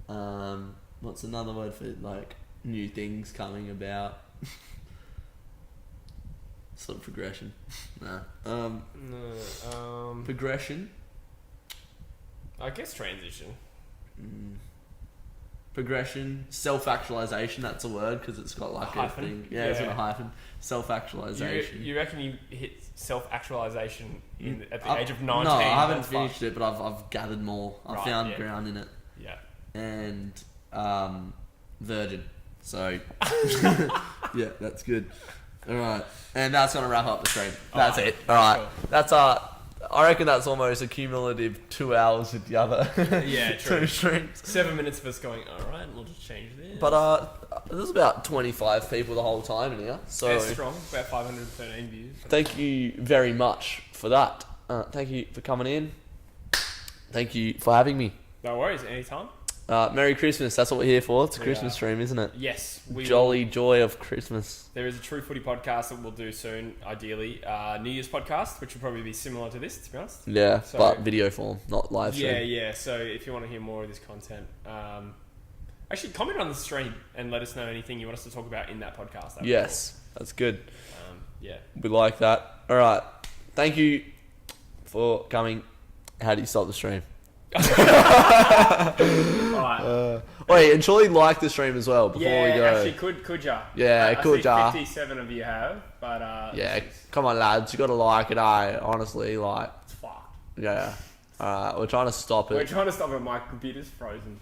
What's another word for like new things coming about? Sort of progression. No. Progression. I guess transition. Progression. Self-actualization. That's a word because it's got like a hyphen. thing. Yeah, it's got a hyphen. Self-actualization. You reckon you hit self-actualization at the age of 19? No, I haven't That's finished it, but I've gathered more. I've found ground in it. Yeah. And virgin. So yeah, that's good. All right, and that's gonna wrap up the stream. That's it. All right, cool. That's I reckon that's almost a cumulative 2 hours with the other Yeah, true. 2 streams. 7 minutes of us going, alright, we'll just change this. But there's about 25 people the whole time in here, so it's strong, about 513 views. thank you very much for that. Thank you for coming in. Thank you for having me. No worries, anytime. Merry Christmas. That's what we're here for. It's a We Christmas are. stream, isn't it? Yes. Jolly joy of Christmas. There is a True Footy podcast that we'll do soon, ideally. New Year's podcast, which will probably be similar to this, to be honest. Yeah, So- but video form, not live stream. Yeah. So if you want to hear more of this content, actually comment on the stream and let us know anything you want us to talk about in that podcast. That'd be Yes, that's good. cool. Yeah. We like that. All right. Thank you for coming. How do you stop the stream? Alright. Wait, and surely like the stream as well before we go. actually, could ya? Yeah, I could see ya? 57 of you have, but Yeah, come on, lads. You got to like it, honestly, like, it's fucked. yeah. Alright, we're trying to stop We're it. trying to stop it. My computer's frozen.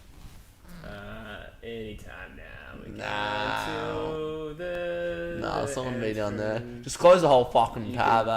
Anytime now. We Nah. go to the Nah, it's not gonna be down there. entrance. Just close the whole fucking You tab, can